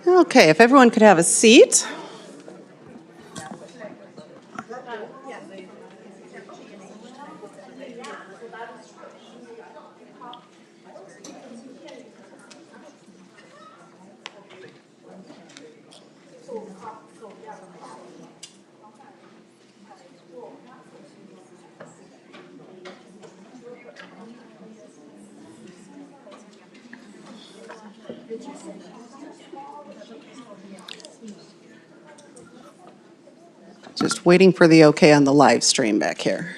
Okay, if everyone could have a seat. Just waiting for the okay on the live stream back here.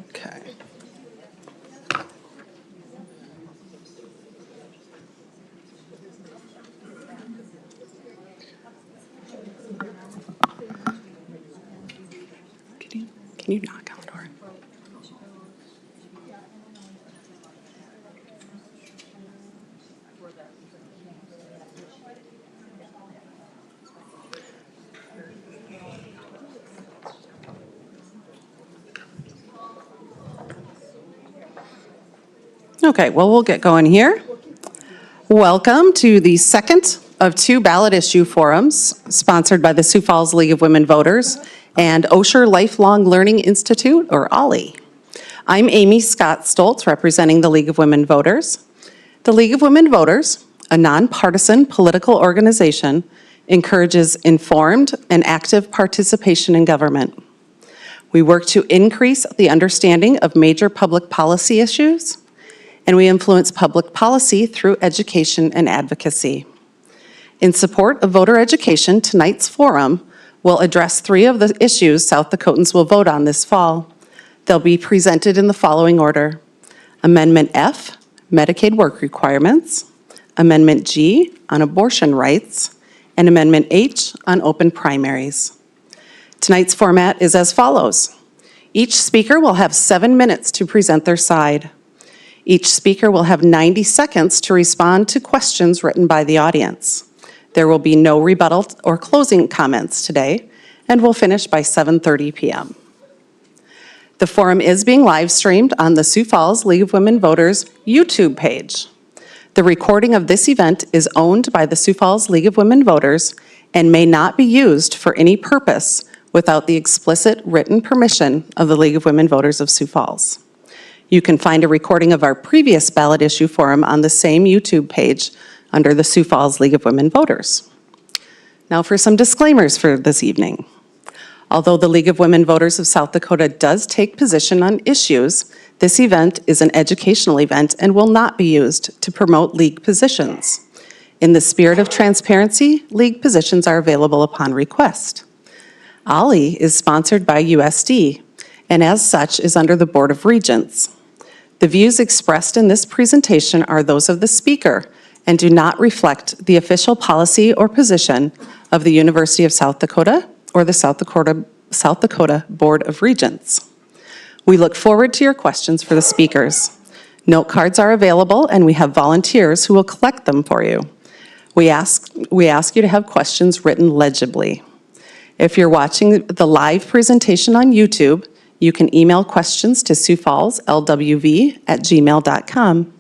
Okay. Can you knock on the door? Okay, well, we'll get going here. Welcome to the second of two ballot issue forums sponsored by the Sioux Falls League of Women Voters and Osher Lifelong Learning Institute, or OLLI. I'm Amy Scott Stoltz, representing the League of Women Voters. The League of Women Voters, a nonpartisan political organization, encourages informed and active participation in government. We work to increase the understanding of major public policy issues, and we influence public policy through education and advocacy. In support of voter education, tonight's forum will address three of the issues South Dakotans will vote on this fall. They'll be presented in the following order: Amendment F, Medicaid work requirements; Amendment G, on abortion rights; and Amendment H, on open primaries. Tonight's format is as follows. Each speaker will have 7 minutes to present their side. Each speaker will have 90 seconds to respond to questions written by the audience. There will be no rebuttal or closing comments today, and we'll finish by 7:30 p.m. The forum is being live streamed on the Sioux Falls League of Women Voters YouTube page. The recording of this event is owned by the Sioux Falls League of Women Voters and may not be used for any purpose without the explicit written permission of the League of Women Voters of Sioux Falls. You can find a recording of our previous ballot issue forum on the same YouTube page under the Sioux Falls League of Women Voters. Now for some disclaimers for this evening. Although the League of Women Voters of South Dakota does take position on issues, this event is an educational event and will not be used to promote League positions. In the spirit of transparency, League positions are available upon request. OLLI is sponsored by USD, and as such is under the Board of Regents. The views expressed in this presentation are those of the speaker and do not reflect the official policy or position of the University of South Dakota or the South Dakota Board of Regents. We look forward to your questions for the speakers. Note cards are available and we have volunteers who will collect them for you. We ask you to have questions written legibly. If you're watching the live presentation on YouTube, you can email questions to siouxfallslwv@gmail.com.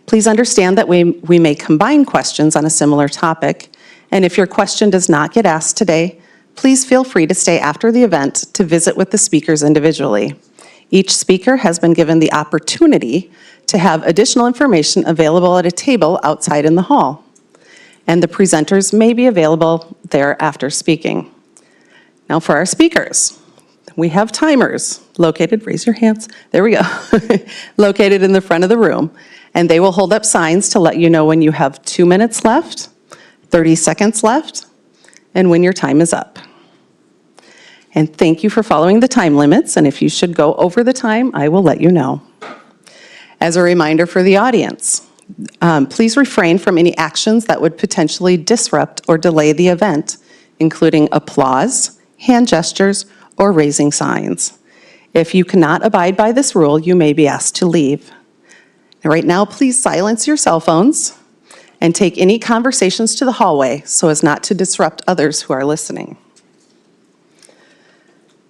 Please understand that we may combine questions on a similar topic, and if your question does not get asked today, please feel free to stay after the event to visit with the speakers individually. Each speaker has been given the opportunity to have additional information available at a table outside in the hall, and the presenters may be available there after speaking. Now for our speakers. We have timers located, raise your hands, there we go, located in the front of the room. And they will hold up signs to let you know when you have 2 minutes left, 30 seconds left, and when your time is up. And thank you for following the time limits, and if you should go over the time, I will let you know. As a reminder for the audience, please refrain from any actions that would potentially disrupt or delay the event, including applause, hand gestures, or raising signs. If you cannot abide by this rule, you may be asked to leave. Right now, please silence your cell phones and take any conversations to the hallway so as not to disrupt others who are listening.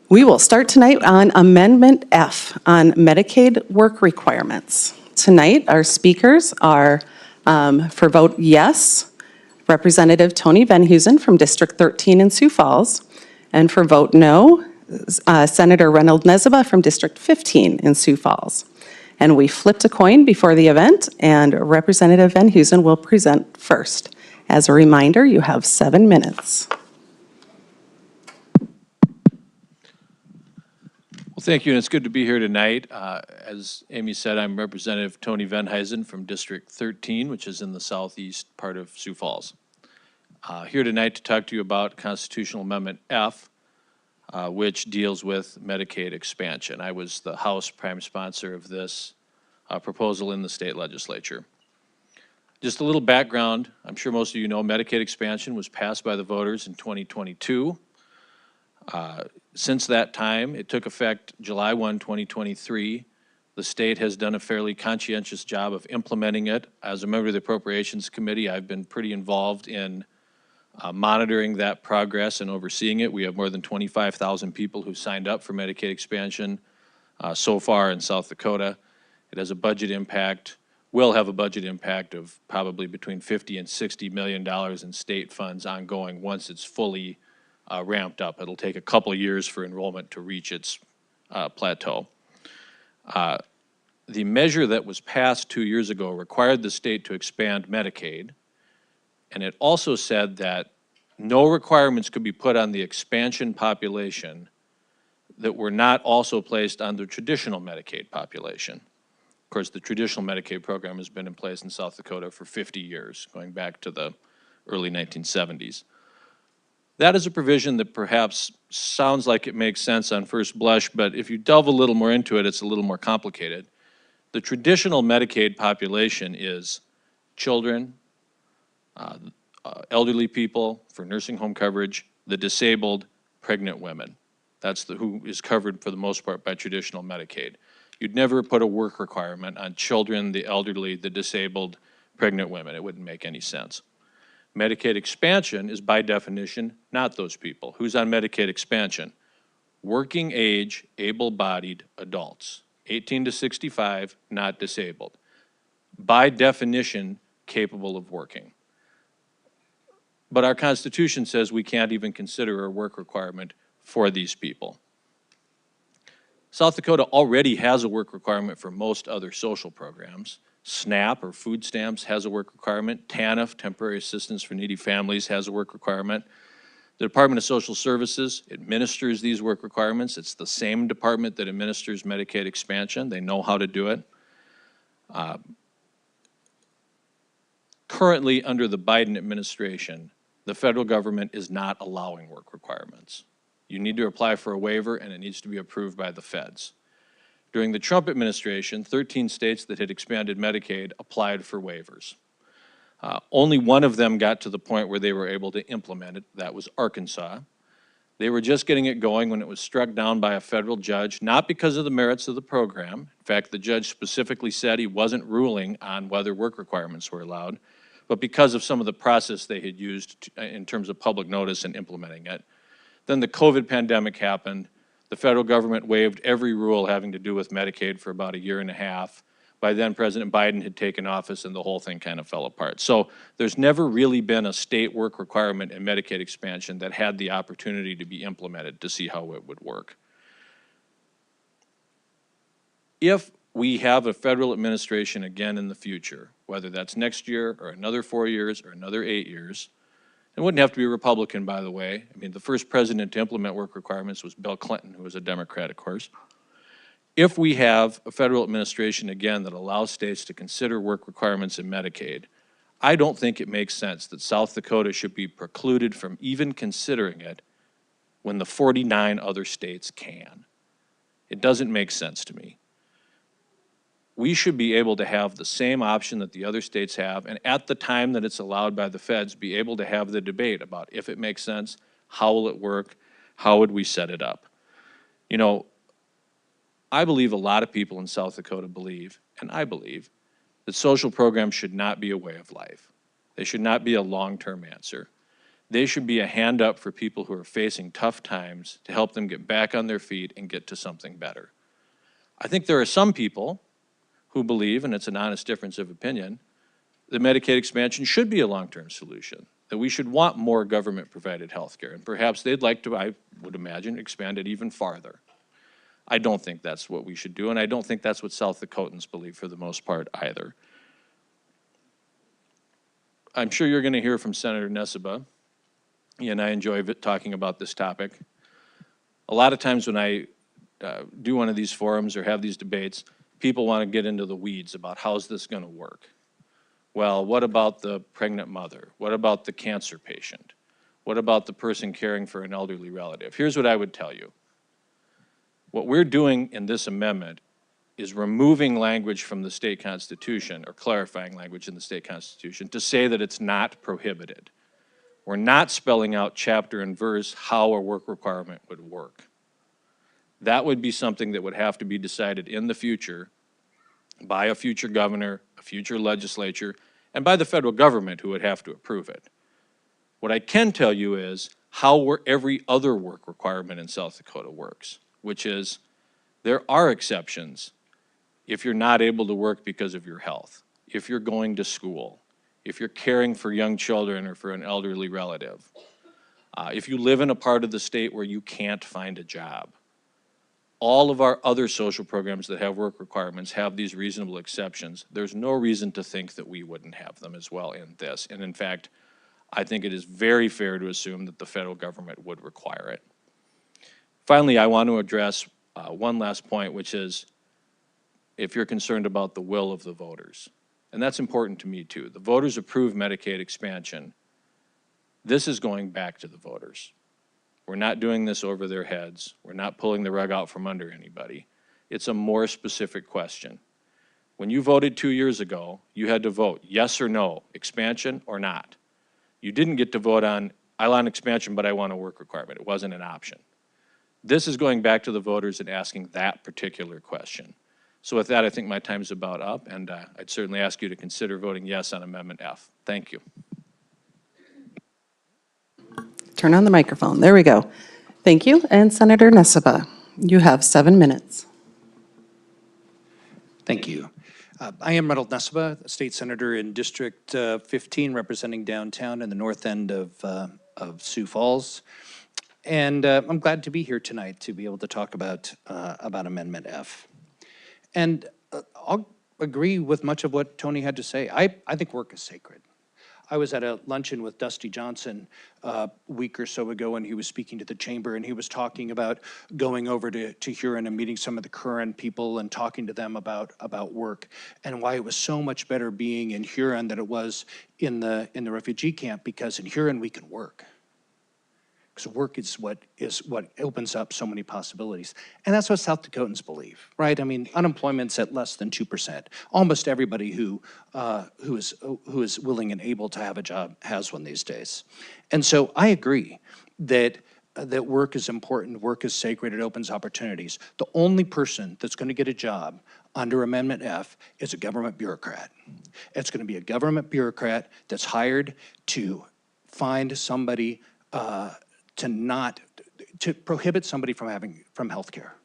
We will start tonight on Amendment F on Medicaid work requirements. Tonight, our speakers are, for vote yes, Representative Tony Venhusen from District 13 in Sioux Falls, and for vote no, Senator Reynold Nezaba from District 15 in Sioux Falls. And we flipped a coin before the event, and Representative Venhusen will present first. As a reminder, you have 7 minutes. Well, thank you, and it's good to be here tonight. As Amy said, I'm Representative Tony Venhusen from District 13, which is in the southeast part of Sioux Falls. Here tonight to talk to you about Constitutional Amendment F, which deals with Medicaid expansion. I was the House prime sponsor of this proposal in the state legislature. Just a little background, I'm sure most of you know Medicaid expansion was passed by the voters in 2022. Since that time, it took effect July 1, 2023. The state has done a fairly conscientious job of implementing it. As a member of the Appropriations Committee, I've been pretty involved in monitoring that progress and overseeing it. We have more than 25,000 people who signed up for Medicaid expansion so far in South Dakota. It has a budget impact, will have a budget impact of probably between $50 and $60 million in state funds ongoing once it's fully ramped up. It'll take a couple of years for enrollment to reach its plateau. The measure that was passed 2 years ago required the state to expand Medicaid, and it also said that no requirements could be put on the expansion population that were not also placed on the traditional Medicaid population. Of course, the traditional Medicaid program has been in place in South Dakota for 50 years, going back to the early 1970s. That is a provision that perhaps sounds like it makes sense on first blush, but if you delve a little more into it, it's a little more complicated. The traditional Medicaid population is children, elderly people for nursing home coverage, the disabled, pregnant women. That's who is covered for the most part by traditional Medicaid. You'd never put a work requirement on children, the elderly, the disabled, pregnant women. It wouldn't make any sense. Medicaid expansion is by definition not those people. Who's on Medicaid expansion? Working age, able-bodied adults, 18 to 65, not disabled. By definition, capable of working. But our Constitution says we can't even consider a work requirement for these people. South Dakota already has a work requirement for most other social programs. SNAP, or food stamps, has a work requirement. TANF, Temporary Assistance for Needy Families, has a work requirement. The Department of Social Services administers these work requirements. It's the same department that administers Medicaid expansion. They know how to do it. Currently, under the Biden administration, the federal government is not allowing work requirements. You need to apply for a waiver, and it needs to be approved by the feds. During the Trump administration, 13 states that had expanded Medicaid applied for waivers. Only one of them got to the point where they were able to implement it. That was Arkansas. They were just getting it going when it was struck down by a federal judge, not because of the merits of the program. In fact, the judge specifically said he wasn't ruling on whether work requirements were allowed, but because of some of the process they had used in terms of public notice and implementing it. Then the COVID pandemic happened. The federal government waived every rule having to do with Medicaid for about a year and a half. By then, President Biden had taken office and the whole thing kind of fell apart. So there's never really been a state work requirement in Medicaid expansion that had the opportunity to be implemented to see how it would work. If we have a federal administration again in the future, whether that's next year or another 4 years or another 8 years, it wouldn't have to be a Republican, by the way. I mean, the first president to implement work requirements was Bill Clinton, who was a Democrat, of course. If we have a federal administration, again, that allows states to consider work requirements in Medicaid, I don't think it makes sense that South Dakota should be precluded from even considering it when the 49 other states can. It doesn't make sense to me. We should be able to have the same option that the other states have, and at the time that it's allowed by the feds, be able to have the debate about if it makes sense, how will it work, how would we set it up. You know, I believe a lot of people in South Dakota believe, and I believe, that social programs should not be a way of life. They should not be a long-term answer. They should be a hand up for people who are facing tough times to help them get back on their feet and get to something better. I think there are some people who believe, and it's an honest difference of opinion, that Medicaid expansion should be a long-term solution, that we should want more government-provided health care, and perhaps they'd like to, I would imagine, expand it even farther. I don't think that's what we should do, and I don't think that's what South Dakotans believe for the most part either. I'm sure you're going to hear from Senator Nessebar, and I enjoy talking about this topic. A lot of times when I do one of these forums or have these debates, people want to get into the weeds about how's this going to work. Well, what about the pregnant mother? What about the cancer patient? What about the person caring for an elderly relative? Here's what I would tell you. What we're doing in this amendment is removing language from the state constitution, or clarifying language in the state constitution, to say that it's not prohibited. We're not spelling out chapter and verse how a work requirement would work. That would be something that would have to be decided in the future by a future governor, a future legislature, and by the federal government, who would have to approve it. What I can tell you is how every other work requirement in South Dakota works, which is there are exceptions if you're not able to work because of your health, if you're going to school, if you're caring for young children or for an elderly relative, if you live in a part of the state where you can't find a job. All of our other social programs that have work requirements have these reasonable exceptions. There's no reason to think that we wouldn't have them as well in this. And in fact, I think it is very fair to assume that the federal government would require it. Finally, I want to address one last point, which is if you're concerned about the will of the voters. And that's important to me too. The voters approved Medicaid expansion. This is going back to the voters. We're not doing this over their heads. We're not pulling the rug out from under anybody. It's a more specific question. When you voted 2 years ago, you had to vote yes or no, expansion or not. You didn't get to vote on, I want expansion, but I want a work requirement. It wasn't an option. This is going back to the voters and asking that particular question. So with that, I think my time's about up, and I'd certainly ask you to consider voting yes on Amendment F. Thank you. Turn on the microphone. There we go. Thank you. And Senator Nessebar, you have 7 minutes. Thank you. I am Reynold Nessebar, State Senator in District 15, representing downtown in the north end of Sioux Falls. And I'm glad to be here tonight to be able to talk about Amendment F. And I'll agree with much of what Tony had to say. I think work is sacred. I was at a luncheon with Dusty Johnson a week or so ago, and he was speaking to the chamber, and he was talking about going over to Huron and meeting some of the current people and talking to them about work, and why it was so much better being in Huron than it was in the refugee camp, because in Huron we can work. Because work is what opens up so many possibilities. And that's what South Dakotans believe, right? I mean, unemployment's at less than 2%. Almost everybody who is willing and able to have a job has one these days. And so I agree that work is important, work is sacred, it opens opportunities. The only person that's going to get a job under Amendment F is a government bureaucrat. It's going to be a government bureaucrat that's hired to find somebody to prohibit somebody from health care.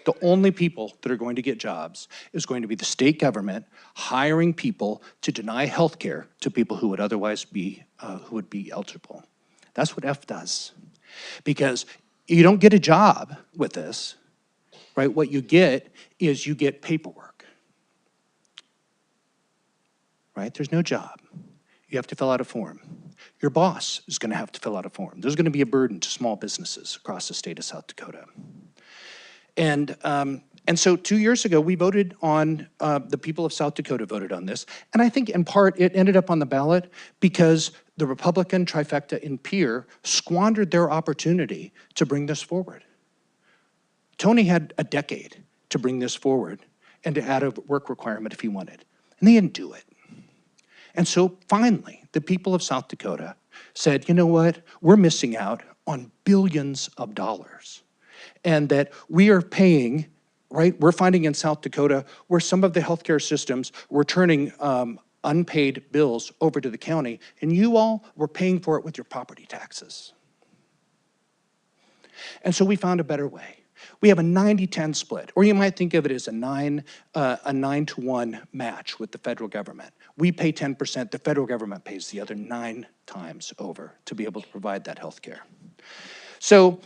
The only people that are going to get jobs is going to be the state government hiring people to deny health care to people who would otherwise be eligible. That's what F does. Because you don't get a job with this, right? What you get is you get paperwork, right? There's no job. You have to fill out a form. Your boss is going to have to fill out a form. There's going to be a burden to small businesses across the state of South Dakota. And so 2 years ago, we voted on, the people of South Dakota voted on this. And I think in part it ended up on the ballot because the Republican trifecta in Pierre squandered their opportunity to bring this forward. Tony had a decade to bring this forward and to add a work requirement if he wanted. And they didn't do it. And so finally, the people of South Dakota said, you know what, we're missing out on billions of dollars. And that we are paying right? We're finding in South Dakota where some of the healthcare systems were turning unpaid bills over to the county, and you all were paying for it with your property taxes. And so we found a better way. We have a 90-10 split, or you might think of it as a 9-to-1 match with the federal government. We pay 10%, the federal government pays the other 9 times over to be able to provide that health care. So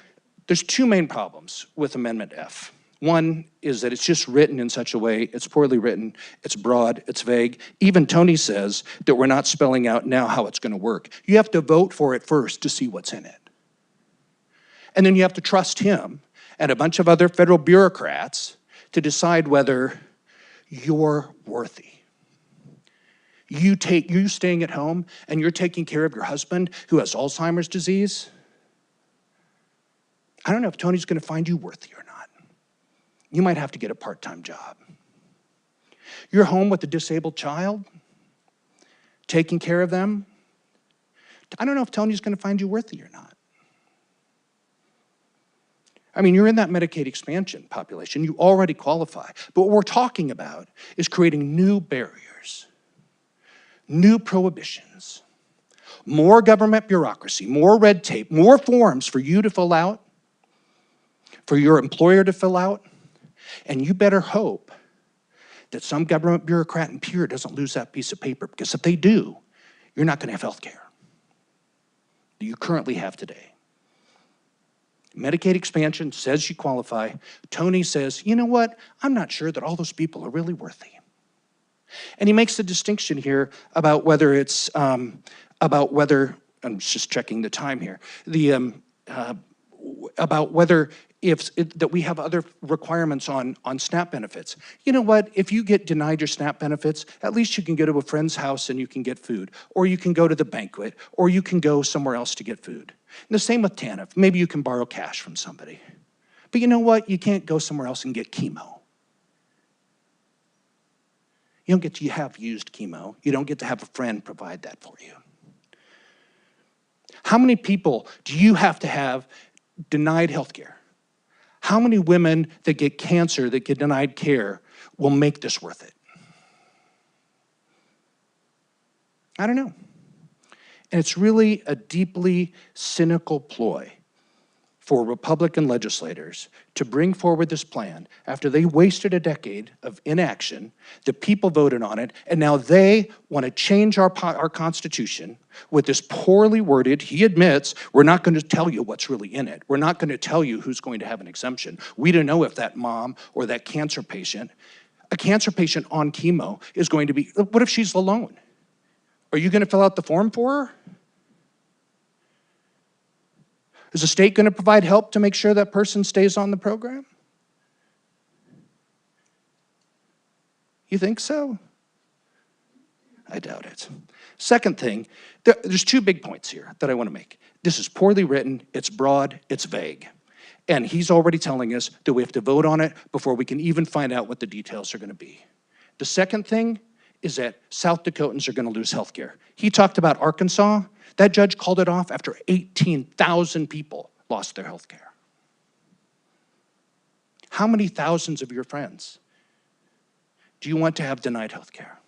there's 2 main problems with Amendment F. One is that it's just written in such a way, it's poorly written, it's broad, it's vague. Even Tony says that we're not spelling out now how it's gonna work. You have to vote for it first to see what's in it. And then you have to trust him and a bunch of other federal bureaucrats to decide whether you're worthy. You staying at home and you're taking care of your husband who has Alzheimer's disease. I don't know if Tony's gonna find you worthy or not. You might have to get a part-time job. You're home with a disabled child, taking care of them. I don't know if Tony's gonna find you worthy or not. I mean, you're in that Medicaid expansion population, you already qualify. But what we're talking about is creating new barriers, new prohibitions, more government bureaucracy, more red tape, more forms for you to fill out, for your employer to fill out, and you better hope that some government bureaucrat in Pierre doesn't lose that piece of paper, because if they do, you're not gonna have health care that you currently have today. Medicaid expansion says you qualify. Tony says, you know what? I'm not sure that all those people are really worthy. And he makes the distinction here about whether it's, I'm just checking the time here, about whether that we have other requirements on SNAP benefits. You know what? If you get denied your SNAP benefits, at least you can go to a friend's house and you can get food, or you can go to the banquet, or you can go somewhere else to get food. And the same with TANF. Maybe you can borrow cash from somebody. But you know what? You can't go somewhere else and get chemo. You don't get to have used chemo. You don't get to have a friend provide that for you. How many people do you have to have denied health care? How many women that get cancer, that get denied care, will make this worth it? I don't know. And it's really a deeply cynical ploy for Republican legislators to bring forward this plan after they wasted a decade of inaction. The people voted on it, and now they want to change our Constitution with this poorly worded, he admits, we're not going to tell you what's really in it. We're not going to tell you who's going to have an exemption. We don't know if that mom or that cancer patient, a cancer patient on chemo, is going to be, what if she's alone? Are you going to fill out the form for her? Is the state going to provide help to make sure that person stays on the program? You think so? I doubt it. Second thing, there's 2 big points here that I want to make. This is poorly written, it's broad, it's vague. And he's already telling us that we have to vote on it before we can even find out what the details are going to be. The second thing is that South Dakotans are going to lose health care. He talked about Arkansas. That judge called it off after 18,000 people lost their health care. How many thousands of your friends do you want to have denied health care?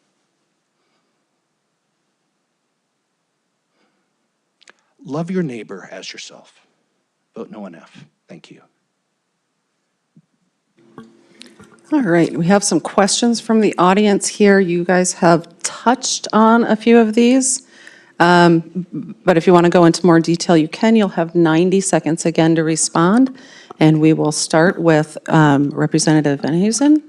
Love your neighbor as yourself. Vote no on F. Thank you. All right, we have some questions from the audience here. You guys have touched on a few of these. But if you want to go into more detail, you can. You'll have 90 seconds again to respond. And we will start with Representative Venhusen.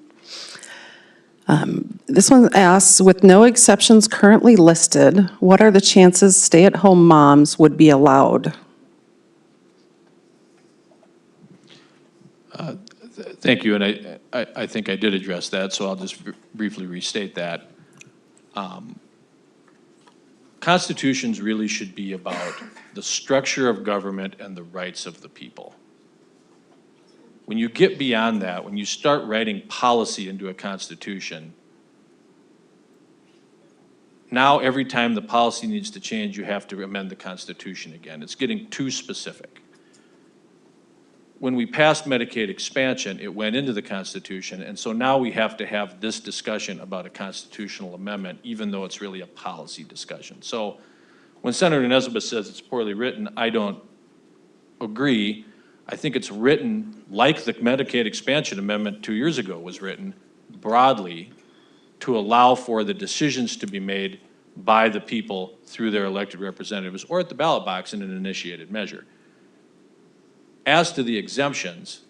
This one asks, with no exceptions currently listed, what are the chances stay-at-home moms would be allowed? Thank you, and I think I did address that, so I'll just briefly restate that. Constitutions really should be about the structure of government and the rights of the people. When you get beyond that, when you start writing policy into a constitution, now every time the policy needs to change, you have to amend the Constitution again. It's getting too specific. when we passed Medicaid expansion, it went into the Constitution, and so now we have to have this discussion about a constitutional amendment, even though it's really a policy discussion. So when Senator Nesbitt says it's poorly written, I don't agree. I think it's written like the Medicaid expansion amendment 2 years ago was written, broadly, to allow for the decisions to be made by the people through their elected representatives or at the ballot box in an initiated measure. As to the exemptions,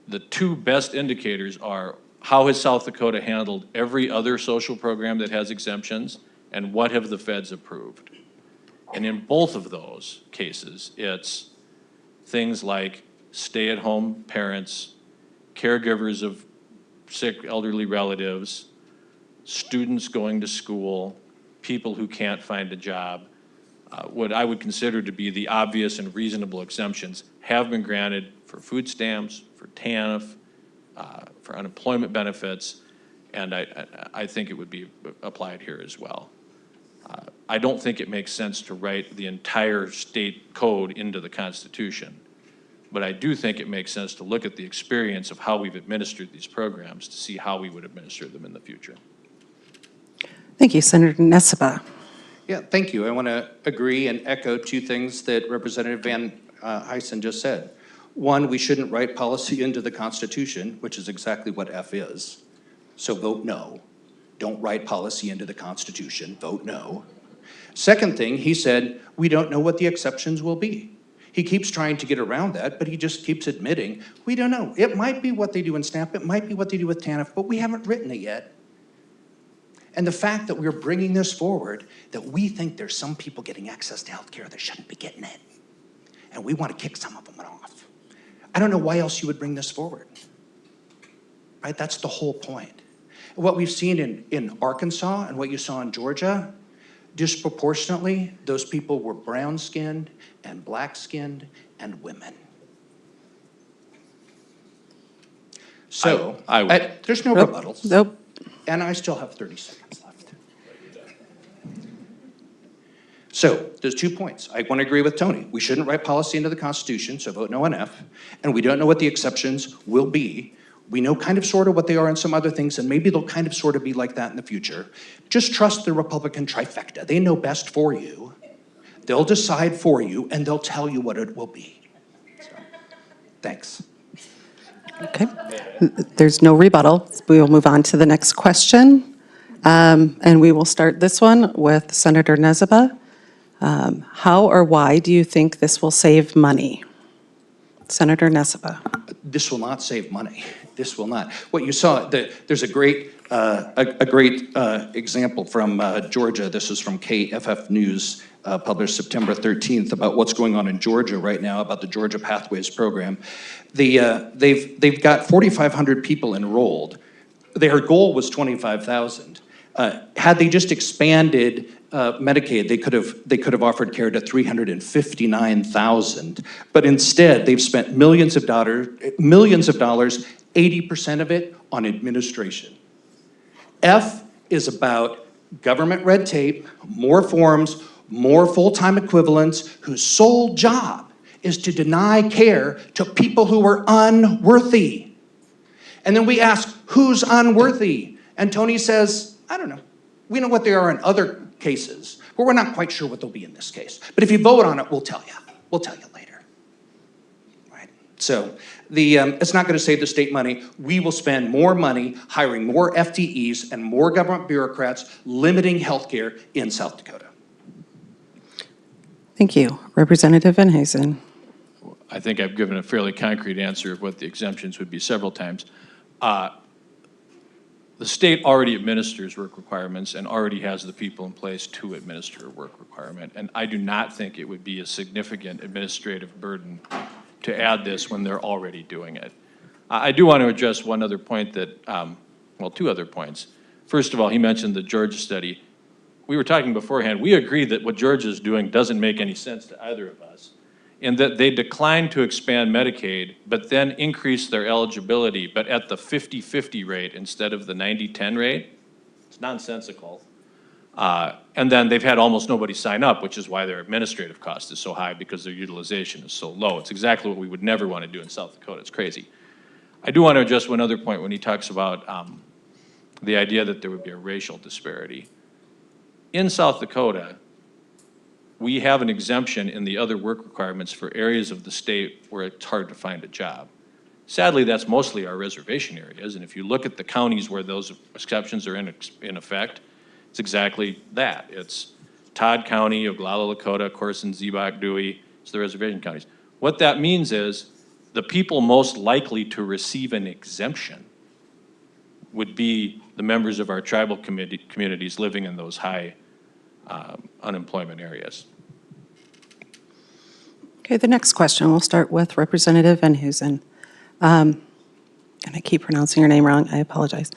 the two best indicators are how has South Dakota handled every other social program that has exemptions, and what have the feds approved? And in both of those cases, it's things like stay-at-home parents, caregivers of sick elderly relatives, students going to school, people who can't find a job. What I would consider to be the obvious and reasonable exemptions have been granted for food stamps, for TANF, for unemployment benefits, and I think it would be applied here as well. I don't think it makes sense to write the entire state code into the Constitution, but I do think it makes sense to look at the experience of how we've administered these programs to see how we would administer them in the future. Thank you, Senator Nesbitt. Yeah, thank you. I want to agree and echo two things that Representative Van Huysen just said. One, we shouldn't write policy into the Constitution, which is exactly what F is. So vote no. Don't write policy into the Constitution. Vote no. Second thing, he said, we don't know what the exceptions will be. He keeps trying to get around that, but he just keeps admitting, we don't know. It might be what they do in SNAP, it might be what they do with TANF, but we haven't written it yet. And the fact that we're bringing this forward, that we think there's some people getting access to health care that shouldn't be getting it, and we want to kick some of them off. I don't know why else you would bring this forward, right? That's the whole point. What we've seen in Arkansas and what you saw in Georgia, disproportionately, those people were brown-skinned and black-skinned and women. So, I would. there's no rebuttals. Nope. And I still have 30 seconds left. So there's 2 points. I want to agree with Tony. We shouldn't write policy into the Constitution, so vote no on F. And we don't know what the exceptions will be. We know kind of sort of what they are in some other things, and maybe they'll kind of sort of be like that in the future. Just trust the Republican trifecta. They know best for you. They'll decide for you, and they'll tell you what it will be. So, thanks. Okay. There's no rebuttal. We will move on to the next question. And we will start this one with Senator Nesbitt. How or why do you think this will save money? Senator Nesbitt. This will not save money. This will not. What you saw, there's a great example from Georgia. This is from KFF News, published September 13th, about what's going on in Georgia right now, about the Georgia Pathways program. They've got 4,500 people enrolled. Their goal was 25,000. Had they just expanded Medicaid, they could have offered care to 359,000. But instead, they've spent millions of dollars, 80% of it on administration. F is about government red tape, more forms, more full-time equivalents whose sole job is to deny care to people who are unworthy. And then we ask, who's unworthy? And Tony says, I don't know. We know what they are in other cases, but we're not quite sure what they'll be in this case. But if you vote on it, we'll tell you. We'll tell you later. Right? So it's not going to save the state money. We will spend more money hiring more FTEs and more government bureaucrats limiting healthcare in South Dakota. Thank you. Representative Van Huysen. I think I've given a fairly concrete answer of what the exemptions would be several times. The state already administers work requirements and already has the people in place to administer a work requirement. And I do not think it would be a significant administrative burden to add this when they're already doing it. I do want to address one other point that, well, two other points. First of all, he mentioned the Georgia study. We were talking beforehand, we agree that what Georgia's doing doesn't make any sense to either of us, in that they declined to expand Medicaid, but then increased their eligibility, but at the 50-50 rate instead of the 90-10 rate. It's nonsensical. And then they've had almost nobody sign up, which is why their administrative cost is so high, because their utilization is so low. It's exactly what we would never want to do in South Dakota. It's crazy. I do want to address one other point when he talks about the idea that there would be a racial disparity. In South Dakota, we have an exemption in the other work requirements for areas of the state where it's hard to find a job. Sadly, that's mostly our reservation areas, and if you look at the counties where those exceptions are in effect, it's exactly that. It's Todd County, Oglala, Lakota, Corson, Ziebach, Dewey, it's the reservation counties. What that means is the people most likely to receive an exemption would be the members of our tribal communities living in those high unemployment areas. Okay, the next question, we'll start with Representative Van Huzen. And I keep pronouncing your name wrong, I apologize.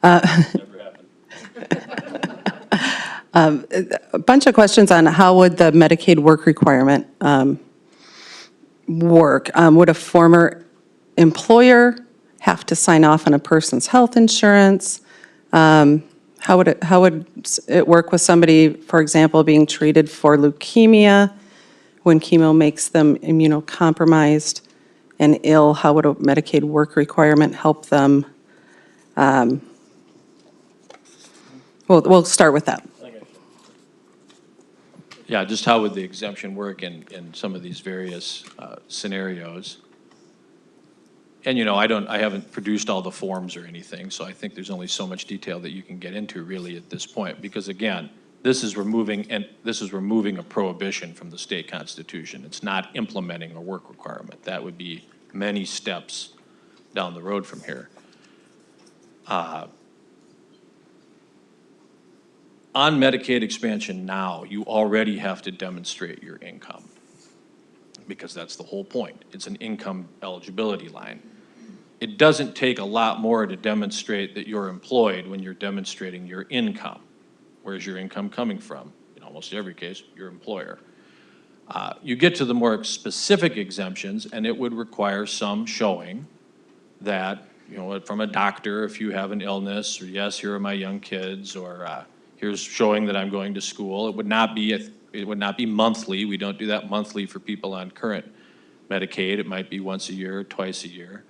Never happened. A bunch of questions on how would the Medicaid work requirement work? Would a former employer have to sign off on a person's health insurance? How would it work with somebody, for example, being treated for leukemia when chemo makes them immunocompromised and ill? How would a Medicaid work requirement help them? We'll start with that. Yeah, just how would the exemption work in some of these various scenarios? And I haven't produced all the forms or anything, so I think there's only so much detail that you can get into really at this point, because again, this is removing a prohibition from the state constitution. It's not implementing a work requirement. That would be many steps down the road from here. On Medicaid expansion now, you already have to demonstrate your income, because that's the whole point. It's an income eligibility line. It doesn't take a lot more to demonstrate that you're employed when you're demonstrating your income. Where's your income coming from? In almost every case, your employer. You get to the more specific exemptions, and it would require some showing that, from a doctor, if you have an illness, or yes, here are my young kids, or here's showing that I'm going to school. It would not be monthly. We don't do that monthly for people on current Medicaid. It might be once a year, twice a year.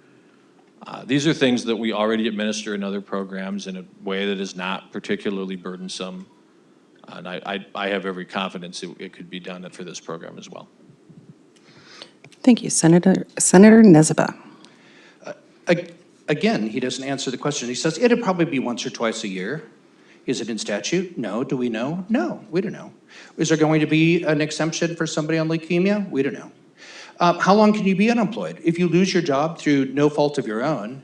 These are things that we already administer in other programs in a way that is not particularly burdensome. And I have every confidence it could be done for this program as well. Thank you, Senator Nesbitt. Again, he doesn't answer the question. He says it'd probably be once or twice a year. Is it in statute? No. Do we know? No, we don't know. Is there going to be an exemption for somebody on leukemia? We don't know. How long can you be unemployed? If you lose your job through no fault of your own,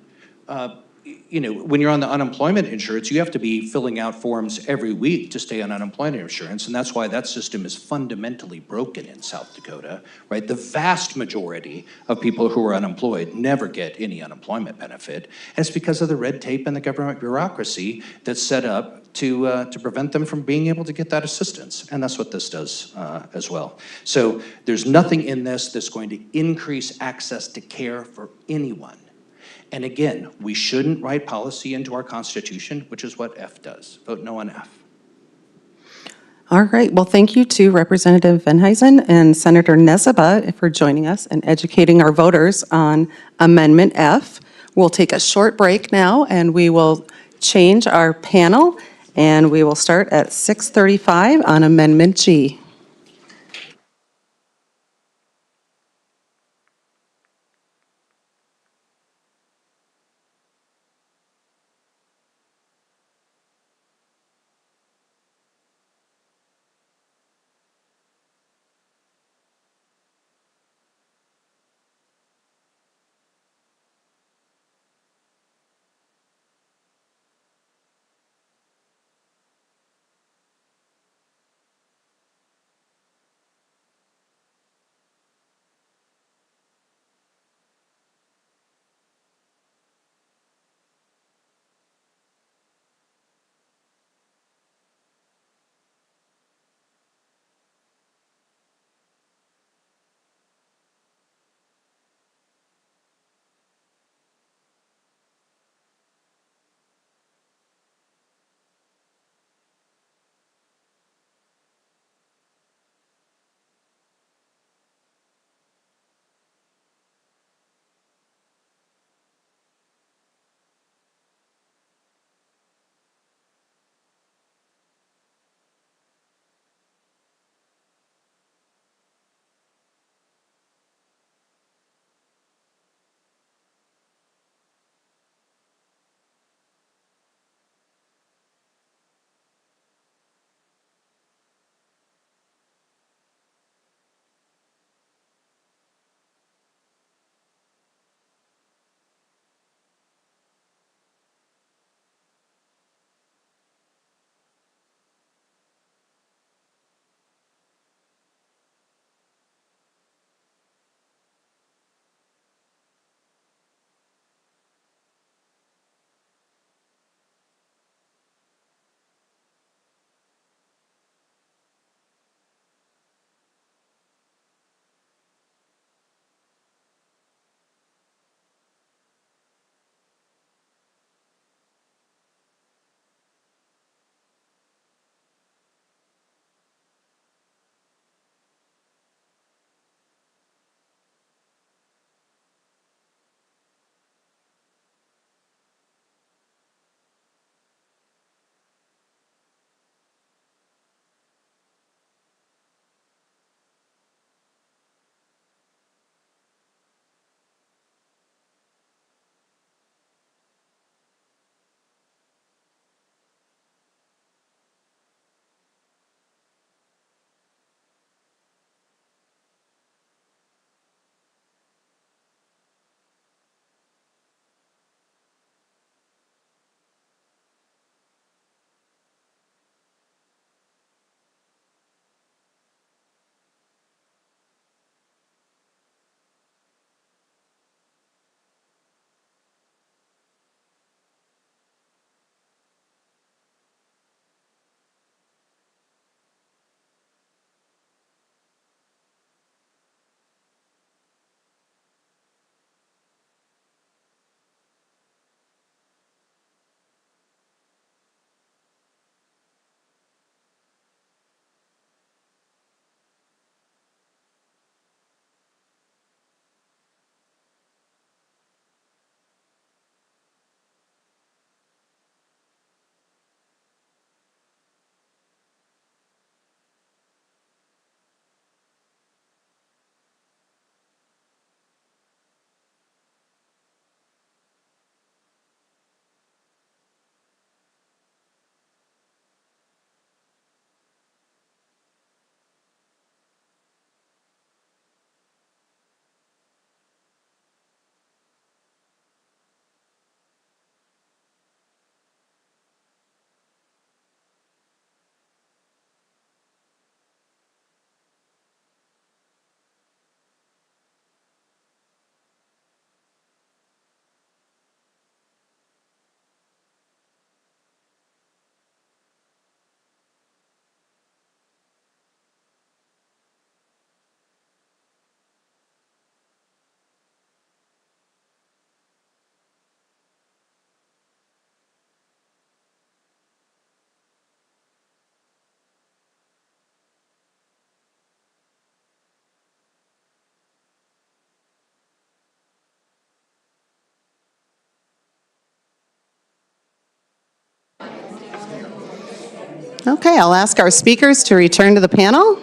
when you're on the unemployment insurance, you have to be filling out forms every week to stay on unemployment insurance, and that's why that system is fundamentally broken in South Dakota, right? The vast majority of people who are unemployed never get any unemployment benefit, and it's because of the red tape and the government bureaucracy that's set up to prevent them from being able to get that assistance, and that's what this does as well. So there's nothing in this that's going to increase access to care for anyone. And again, we shouldn't write policy into our Constitution, which is what F does. Vote no on F. All right, well, thank you to Representative Van Huizen and Senator Nesbitt for joining us and educating our voters on Amendment F. We'll take a short break now, and we will change our panel, and we will start at 6:35 on Amendment G. Okay, I'll ask our speakers to return to the panel.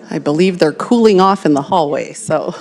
I believe they're cooling off in the hallway, so.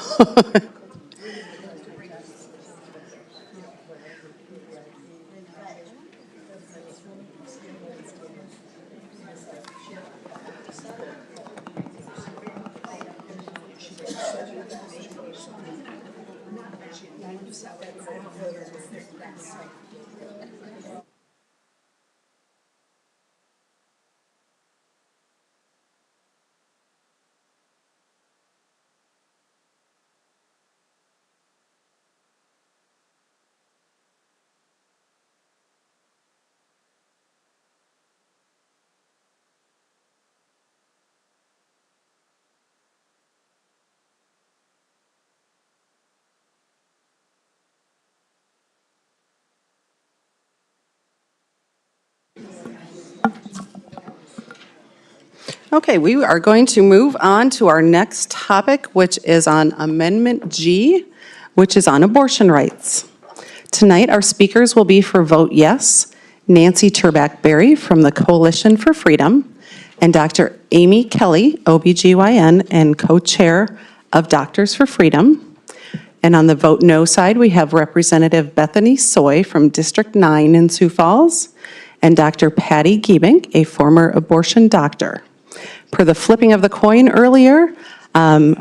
Okay, we are going to move on to our next topic, which is on Amendment G, which is on abortion rights. Tonight, our speakers will be for Vote Yes, Nancy Turbach-Berry from the Coalition for Freedom, and Dr. Amy Kelly, OBGYN and co-chair of Doctors for Freedom. And on the Vote No side, we have Representative Bethany Soy from District 9 in Sioux Falls, and Dr. Patty Giebink, a former abortion doctor. Per the flipping of the coin earlier,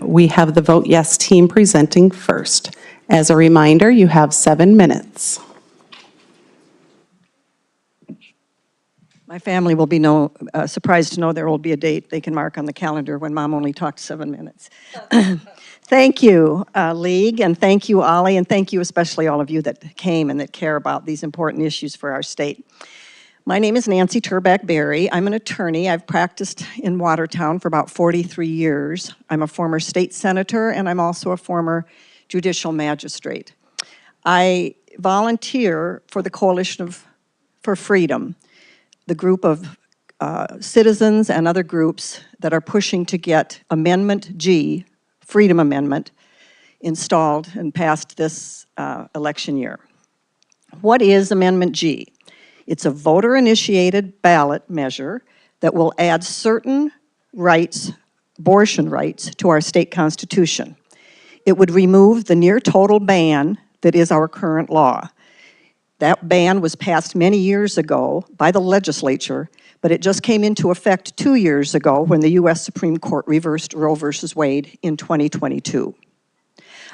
we have the Vote Yes team presenting first. As a reminder, you have 7 minutes. My family will be surprised to know there will be a date they can mark on the calendar when Mom only talked 7 minutes. Thank you, League, and thank you, Ollie, and thank you especially all of you that came and that care about these important issues for our state. My name is Nancy Turbach-Berry. I'm an attorney. I've practiced in Watertown for about 43 years. I'm a former state senator, and I'm also a former judicial magistrate. I volunteer for the Coalition for Freedom, the group of citizens and other groups that are pushing to get Amendment G, Freedom Amendment, installed and passed this election year. What is Amendment G? It's a voter-initiated ballot measure that will add certain rights, abortion rights, to our state constitution. It would remove the near-total ban that is our current law. That ban was passed many years ago by the legislature, but it just came into effect 2 years ago when the U.S. Supreme Court reversed Roe v. Wade in 2022.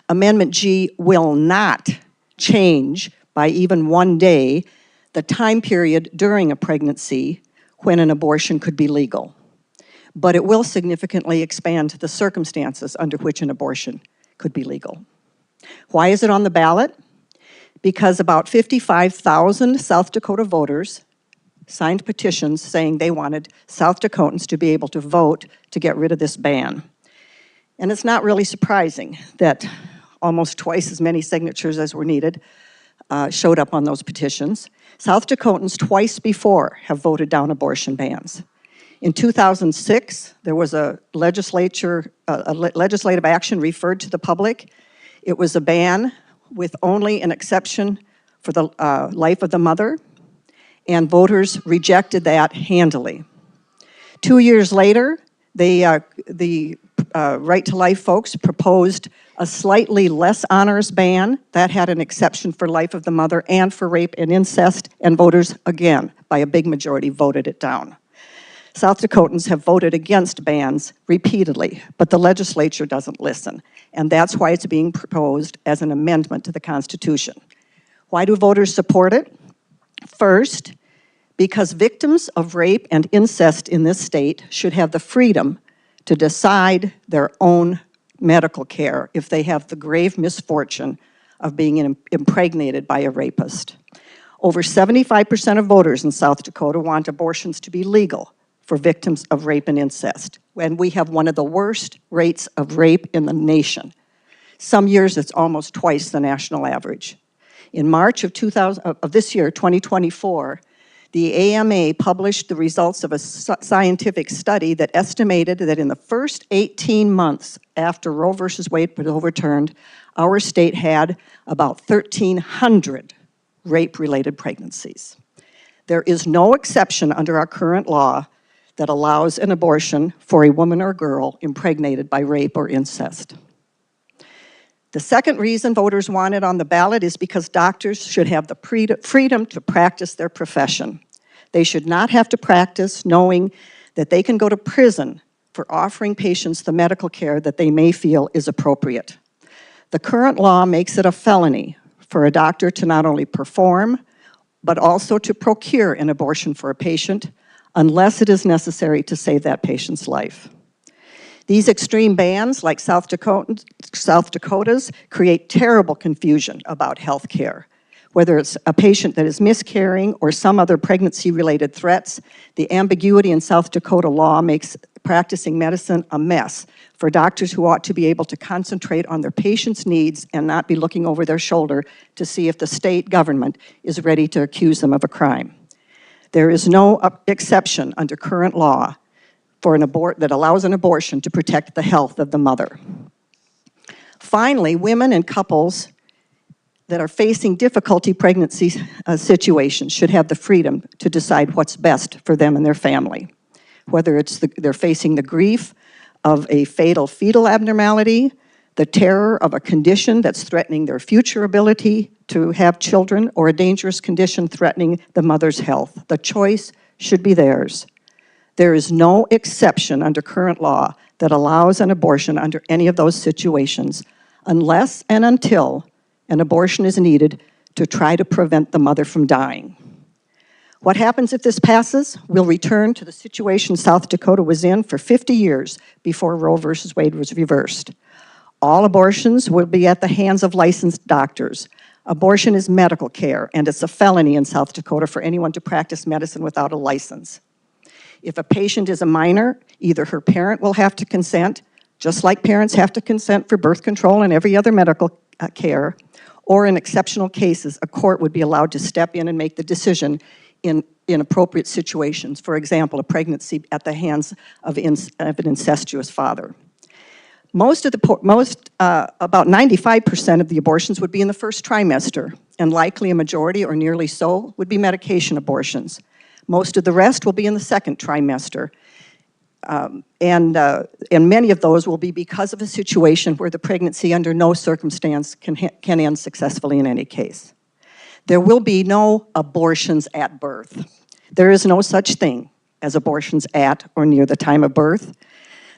Amendment G will not change by even 1 day the time period during a pregnancy when an abortion could be legal. But it will significantly expand the circumstances under which an abortion could be legal. Why is it on the ballot? Because about 55,000 South Dakota voters signed petitions saying they wanted South Dakotans to be able to vote to get rid of this ban. And it's not really surprising that almost twice as many signatures as were needed showed up on those petitions. South Dakotans twice before have voted down abortion bans. In 2006, there was a legislative action referred to the public. It was a ban with only an exception for the life of the mother, and voters rejected that handily. 2 years later, the Right to Life folks proposed a slightly less onerous ban that had an exception for life of the mother and for rape and incest, and voters, again, by a big majority, voted it down. South Dakotans have voted against bans repeatedly, but the legislature doesn't listen, and that's why it's being proposed as an amendment to the Constitution. Why do voters support it? First, because victims of rape and incest in this state should have the freedom to decide their own medical care if they have the grave misfortune of being impregnated by a rapist. Over 75% of voters in South Dakota want abortions to be legal for victims of rape and incest, and we have one of the worst rates of rape in the nation. Some years it's almost twice the national average. In March of this year, 2024, the AMA published the results of a scientific study that estimated that in the first 18 months after Roe v. Wade was overturned, our state had about 1,300 rape-related pregnancies. There is no exception under our current law that allows an abortion for a woman or girl impregnated by rape or incest. The second reason voters want it on the ballot is because doctors should have the freedom to practice their profession. They should not have to practice knowing that they can go to prison for offering patients the medical care that they may feel is appropriate. The current law makes it a felony for a doctor to not only perform, but also to procure an abortion for a patient unless it is necessary to save that patient's life. These extreme bans, like South Dakota's, create terrible confusion about health care. Whether it's a patient that is miscarrying or some other pregnancy-related threats, the ambiguity in South Dakota law makes practicing medicine a mess for doctors who ought to be able to concentrate on their patients' needs and not be looking over their shoulder to see if the state government is ready to accuse them of a crime. There is no exception under current law for that allows an abortion to protect the health of the mother. Finally, women and couples that are facing difficulty pregnancy situations should have the freedom to decide what's best for them and their family. Whether it's they're facing the grief of a fatal fetal abnormality, the terror of a condition that's threatening their future ability to have children, or a dangerous condition threatening the mother's health. The choice should be theirs. There is no exception under current law that allows an abortion under any of those situations unless and until an abortion is needed to try to prevent the mother from dying. What happens if this passes? We'll return to the situation South Dakota was in for 50 years before Roe versus Wade was reversed. All abortions will be at the hands of licensed doctors. Abortion is medical care, and it's a felony in South Dakota for anyone to practice medicine without a license. If a patient is a minor, either her parent will have to consent, just like parents have to consent for birth control and every other medical care, or in exceptional cases, a court would be allowed to step in and make the decision in appropriate situations. For example, a pregnancy at the hands of an incestuous father. About 95% of the abortions would be in the first trimester, and likely a majority, or nearly so, would be medication abortions. Most of the rest will be in the second trimester. And many of those will be because of a situation where the pregnancy under no circumstance can end successfully in any case. There will be no abortions at birth. There is no such thing as abortions at or near the time of birth.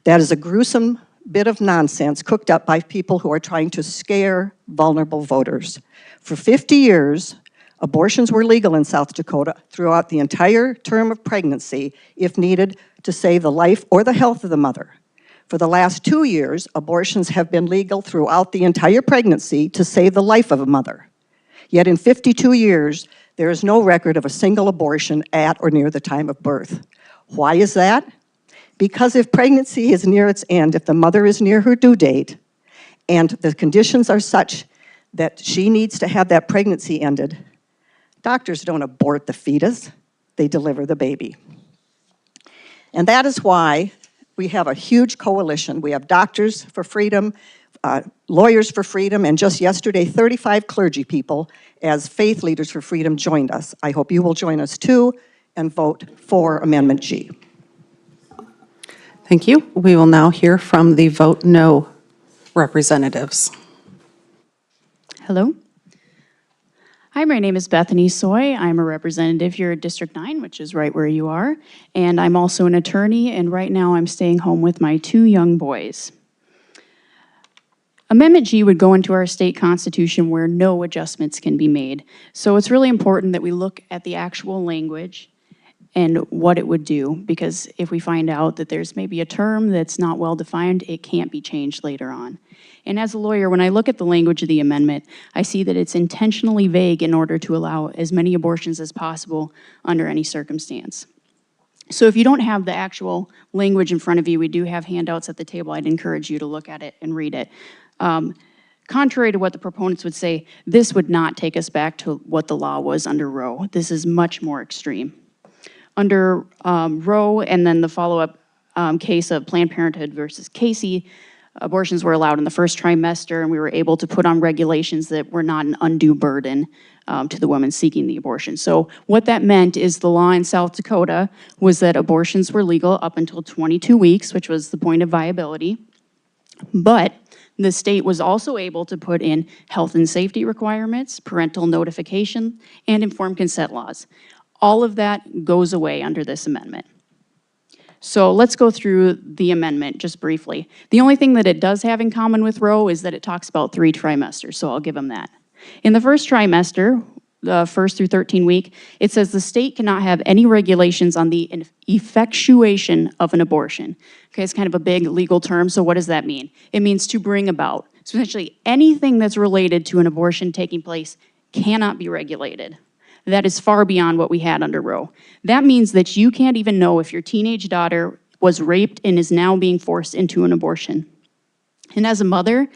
That is a gruesome bit of nonsense cooked up by people who are trying to scare vulnerable voters. For 50 years, abortions were legal in South Dakota throughout the entire term of pregnancy if needed to save the life or the health of the mother. For the last 2 years, abortions have been legal throughout the entire pregnancy to save the life of a mother. Yet in 52 years, there is no record of a single abortion at or near the time of birth. Why is that? Because if pregnancy is near its end, if the mother is near her due date, and the conditions are such that she needs to have that pregnancy ended, doctors don't abort the fetus, they deliver the baby. And that is why we have a huge coalition. We have Doctors for Freedom, Lawyers for Freedom, and just yesterday, 35 clergy people as Faith Leaders for Freedom joined us. I hope you will join us too and vote for Amendment G. Thank you. We will now hear from the Vote No representatives. Hello. Hi, my name is Bethany Soy. I'm a representative here at District 9, which is right where you are. And I'm also an attorney, and right now I'm staying home with my 2 young boys. Amendment G would go into our state constitution where no adjustments can be made. So it's really important that we look at the actual language and what it would do, because if we find out that there's maybe a term that's not well defined, it can't be changed later on. And as a lawyer, when I look at the language of the amendment, I see that it's intentionally vague in order to allow as many abortions as possible under any circumstance. So if you don't have the actual language in front of you, we do have handouts at the table. I'd encourage you to look at it and read it. Contrary to what the proponents would say, this would not take us back to what the law was under Roe. This is much more extreme. Under Roe and then the follow-up case of Planned Parenthood versus Casey, Abortions were allowed in the first trimester, and we were able to put on regulations that were not an undue burden to the woman seeking the abortion. So what that meant is the law in South Dakota was that abortions were legal up until 22 weeks, which was the point of viability. But the state was also able to put in health and safety requirements, parental notification, and informed consent laws. All of that goes away under this amendment. So let's go through the amendment just briefly. The only thing that it does have in common with Roe is that it talks about 3 trimesters, so I'll give them that. In the first trimester, the first through 13 week, it says the state cannot have any regulations on the effectuation of an abortion. Okay, it's kind of a big legal term, so what does that mean? It means to bring about. So essentially, anything that's related to an abortion taking place cannot be regulated. That is far beyond what we had under Roe. That means that you can't even know if your teenage daughter was raped and is now being forced into an abortion. And as a mother,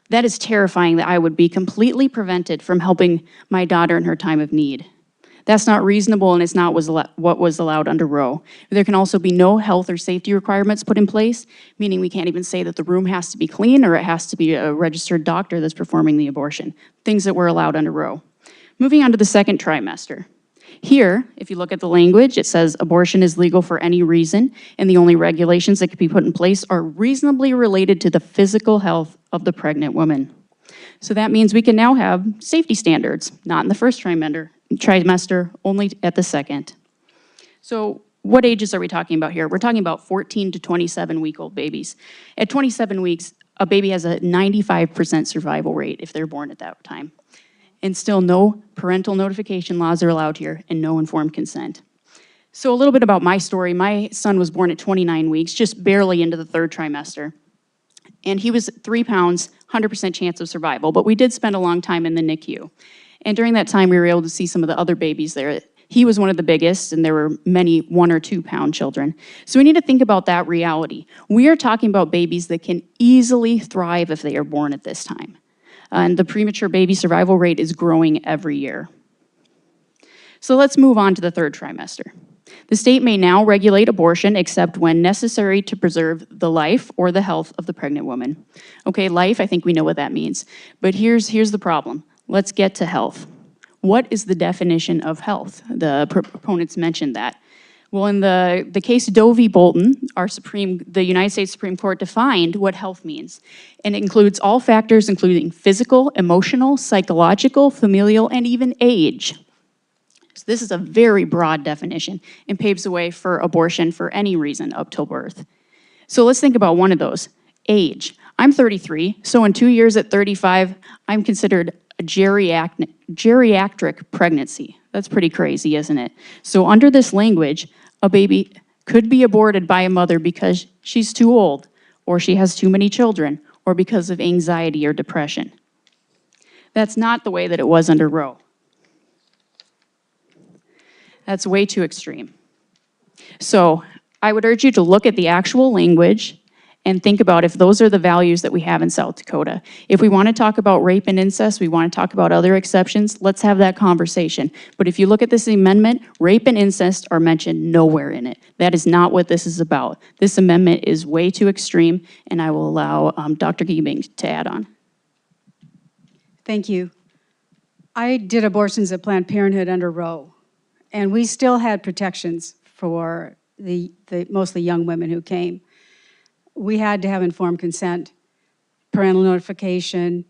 that is terrifying that I would be completely prevented from helping my daughter in her time of need. That's not reasonable, and it's not what was allowed under Roe. There can also be no health or safety requirements put in place, meaning we can't even say that the room has to be clean or it has to be a registered doctor that's performing the abortion, things that were allowed under Roe. Moving on to the second trimester. Here, if you look at the language, it says abortion is legal for any reason, and the only regulations that could be put in place are reasonably related to the physical health of the pregnant woman. So that means we can now have safety standards, not in the first trimester, only at the second. So what ages are we talking about here? We're talking about 14 to 27-week-old babies. At 27 weeks, a baby has a 95% survival rate if they're born at that time. And still no parental notification laws are allowed here and no informed consent. So a little bit about my story. My son was born at 29 weeks, just barely into the third trimester. And he was 3 pounds, 100% chance of survival, but we did spend a long time in the NICU. And during that time, we were able to see some of the other babies there. He was one of the biggest, and there were many 1 or 2 pound children. So we need to think about that reality. We are talking about babies that can easily thrive if they are born at this time. And the premature baby survival rate is growing every year. So let's move on to the third trimester. The state may now regulate abortion except when necessary to preserve the life or the health of the pregnant woman. Okay, life, I think we know what that means. But here's the problem. Let's get to health. What is the definition of health? The proponents mentioned that. Well, in the case Doe v. Bolton, the United States Supreme Court defined what health means. And it includes all factors including physical, emotional, psychological, familial, and even age. So this is a very broad definition and paves the way for abortion for any reason up till birth. So let's think about one of those, age. I'm 33, so in 2 years at 35, I'm considered a geriatric pregnancy. That's pretty crazy, isn't it? So under this language, a baby could be aborted by a mother because she's too old, or she has too many children, or because of anxiety or depression. That's not the way that it was under Roe. That's way too extreme. So I would urge you to look at the actual language and think about if those are the values that we have in South Dakota. If we want to talk about rape and incest, we want to talk about other exceptions, let's have that conversation. But if you look at this amendment, rape and incest are mentioned nowhere in it. That is not what this is about. This amendment is way too extreme, and I will allow Dr. Giebing to add on. Thank you. I did abortions at Planned Parenthood under Roe, and we still had protections for the mostly young women who came. We had to have informed consent, parental notification,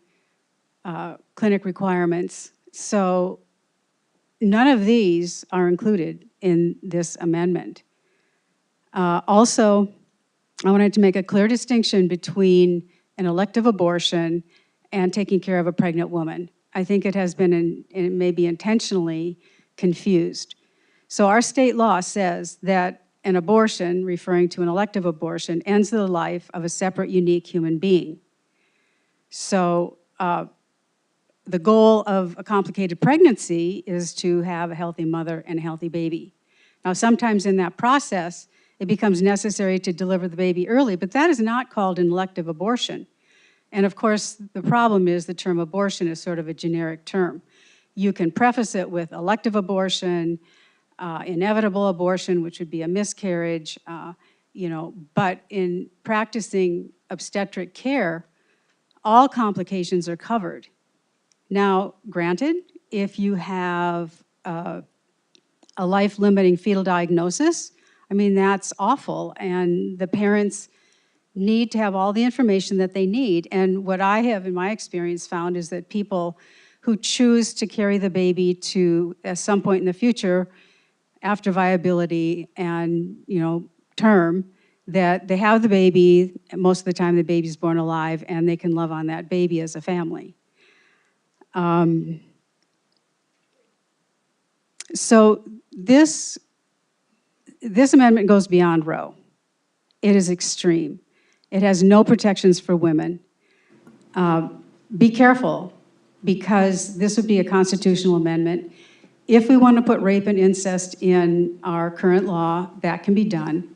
clinic requirements. So none of these are included in this amendment. Also, I wanted to make a clear distinction between an elective abortion and taking care of a pregnant woman. I think it has been, and it may be intentionally, confused. So our state law says that an abortion, referring to an elective abortion, ends the life of a separate, unique human being. So the goal of a complicated pregnancy is to have a healthy mother and a healthy baby. Now, sometimes in that process, it becomes necessary to deliver the baby early, but that is not called an elective abortion. And of course, the problem is the term abortion is sort of a generic term. You can preface it with elective abortion, inevitable abortion, which would be a miscarriage, but in practicing obstetric care, all complications are covered. Now, granted, if you have a life-limiting fetal diagnosis, I mean, that's awful, and the parents need to have all the information that they need. And what I have, in my experience, found is that people who choose to carry the baby to, at some point in the future, after viability and, term, that they have the baby, and most of the time the baby's born alive, and they can love on that baby as a family. So this amendment goes beyond Roe. It is extreme. It has no protections for women. Be careful, because this would be a constitutional amendment. If we want to put rape and incest in our current law, that can be done.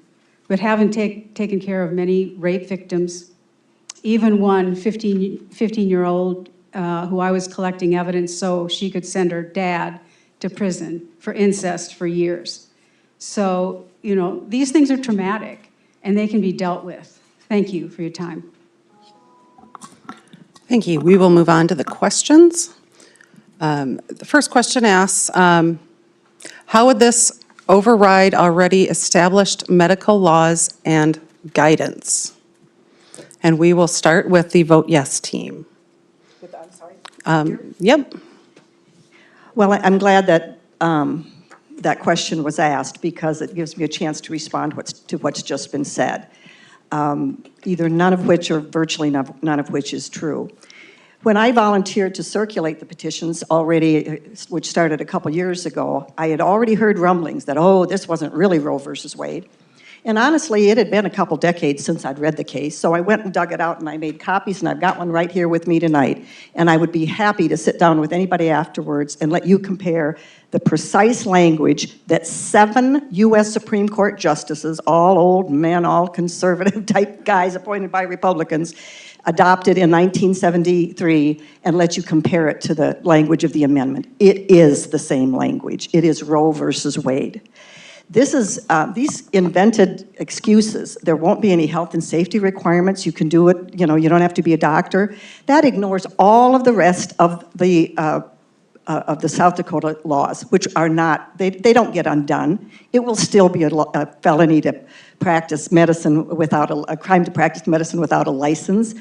But having taken care of many rape victims, even one 15-year-old who I was collecting evidence so she could send her dad to prison for incest for years. So, these things are traumatic, and they can be dealt with. Thank you for your time. Thank you. We will move on to the questions. The first question asks, how would this override already established medical laws and guidance? And we will start with the Vote Yes team. Yep. Well, I'm glad that that question was asked, because it gives me a chance to respond to what's just been said, either none of which or virtually none of which is true. When I volunteered to circulate the petitions already, which started a couple years ago, I had already heard rumblings that, this wasn't really Roe versus Wade. And honestly, it had been a couple decades since I'd read the case, so I went and dug it out and I made copies, and I've got one right here with me tonight. And I would be happy to sit down with anybody afterwards and let you compare the precise language that 7 U.S. Supreme Court justices, all old men, all conservative type guys appointed by Republicans, adopted in 1973, and let you compare it to the language of the amendment. It is the same language. It is Roe versus Wade. This is, these invented excuses, there won't be any health and safety requirements, you can do it, you don't have to be a doctor. That ignores all of the rest of the South Dakota laws, which are not, they don't get undone. It will still be a felony to practice medicine without a crime to practice medicine without a license.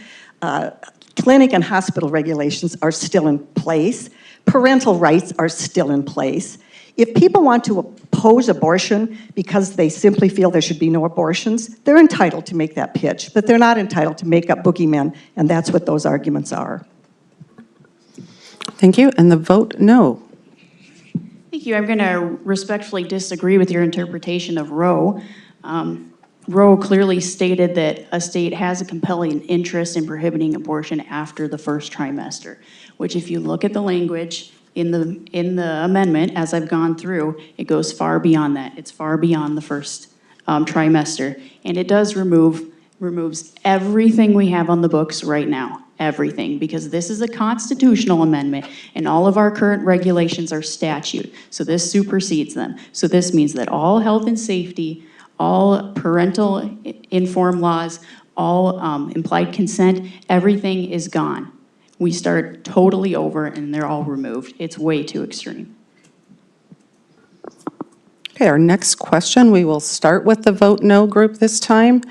Clinic and hospital regulations are still in place. Parental rights are still in place. If people want to oppose abortion because they simply feel there should be no abortions, they're entitled to make that pitch, but they're not entitled to make up boogeymen, and that's what those arguments are. Thank you. And the vote no. Thank you. I'm going to respectfully disagree with your interpretation of Roe. Roe clearly stated that a state has a compelling interest in prohibiting abortion after the first trimester, which, if you look at the language in the amendment, as I've gone through, it goes far beyond that. It's far beyond the first trimester, and it does removes everything we have on the books right now, everything, because this is a constitutional amendment, and all of our current regulations are statute, so this supersedes them. So this means that all health and safety, all parental informed laws, all implied consent, everything is gone. We start totally over and they're all removed. It's way too extreme. Okay, our next question, we will start with the Vote No group this time.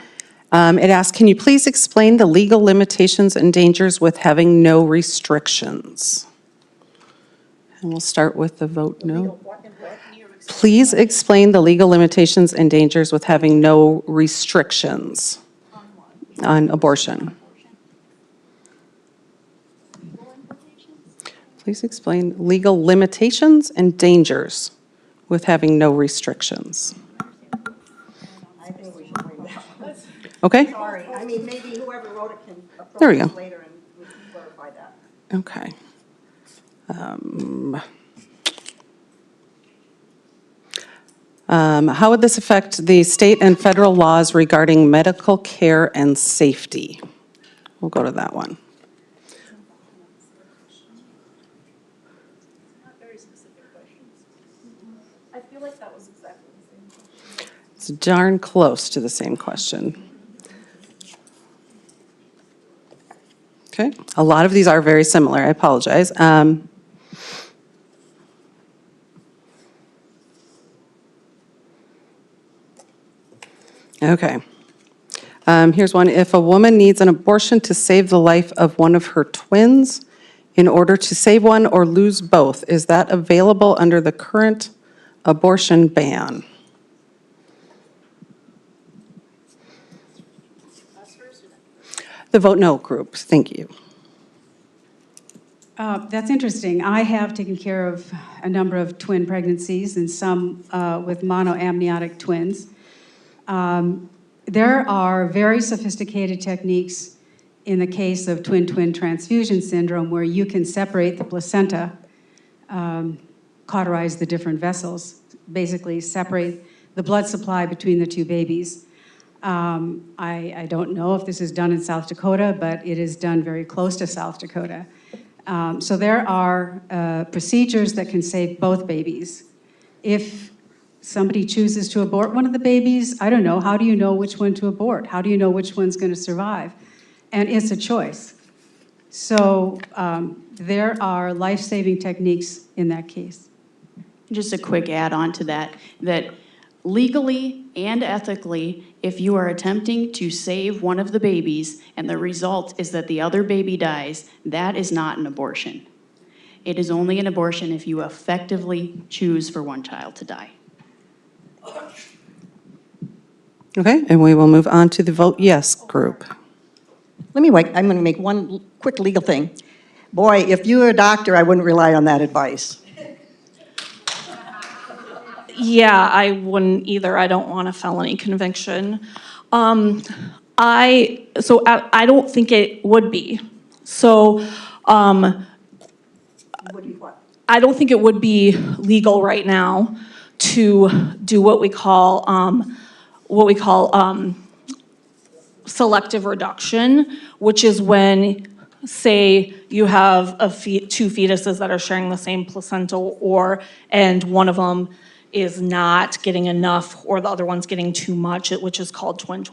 It asks, can you please explain the legal limitations and dangers with having no restrictions? And we'll start with the Vote No. Please explain the legal limitations and dangers with having no restrictions on abortion. Please explain legal limitations and dangers with having no restrictions. I think we should bring that. Okay? Sorry, I mean, maybe whoever wrote it can There we approach go. us later and we can clarify that. Okay. How would this affect the state and federal laws regarding medical care and safety? We'll go to that one. I feel like that was exactly the same question. It's darn close to the same question. Okay, a lot of these are very similar, I apologize. Okay. Here's one. If a woman needs an abortion to save the life of one of her twins in order to save one or lose both, is that available under the current abortion ban? The vote no group, thank you. That's interesting. I have taken care of a number of twin pregnancies and some with monoamniotic twins. There are very sophisticated techniques in the case of twin-twin transfusion syndrome where you can separate the placenta, cauterize the different vessels, basically separate the blood supply between the two babies. I don't know if this is done in South Dakota, but it is done very close to South Dakota. So there are procedures that can save both babies. If somebody chooses to abort one of the babies, I don't know, how do you know which one to abort? How do you know which one's going to survive? And it's a choice. So there are life-saving techniques in that case. Just a quick add-on to that, that legally and ethically, if you are attempting to save one of the babies and the result is that the other baby dies, that is not an abortion. It is only an abortion if you effectively choose for one child to die. Okay, and we will move on to the vote yes group. Let me wait, I'm going to make one quick legal thing. Boy, if you were a doctor, I wouldn't rely on that advice. Yeah, I wouldn't either. I don't want a felony conviction. I don't think it would be. So, I don't think it would be legal right now to do what we call selective reduction, which is when, say, you have two fetuses that are sharing the same placenta, and one of them is not getting enough, or the other one's getting too much, which is called twin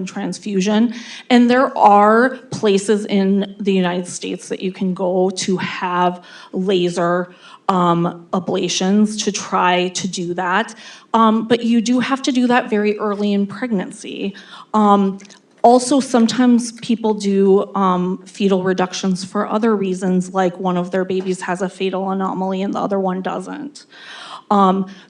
transfusion. And there are places in the United States that you can go to have laser ablations to try to do that. But you do have to do that very early in pregnancy. Also, sometimes people do fetal reductions for other reasons, like one of their babies has a fatal anomaly and the other one doesn't.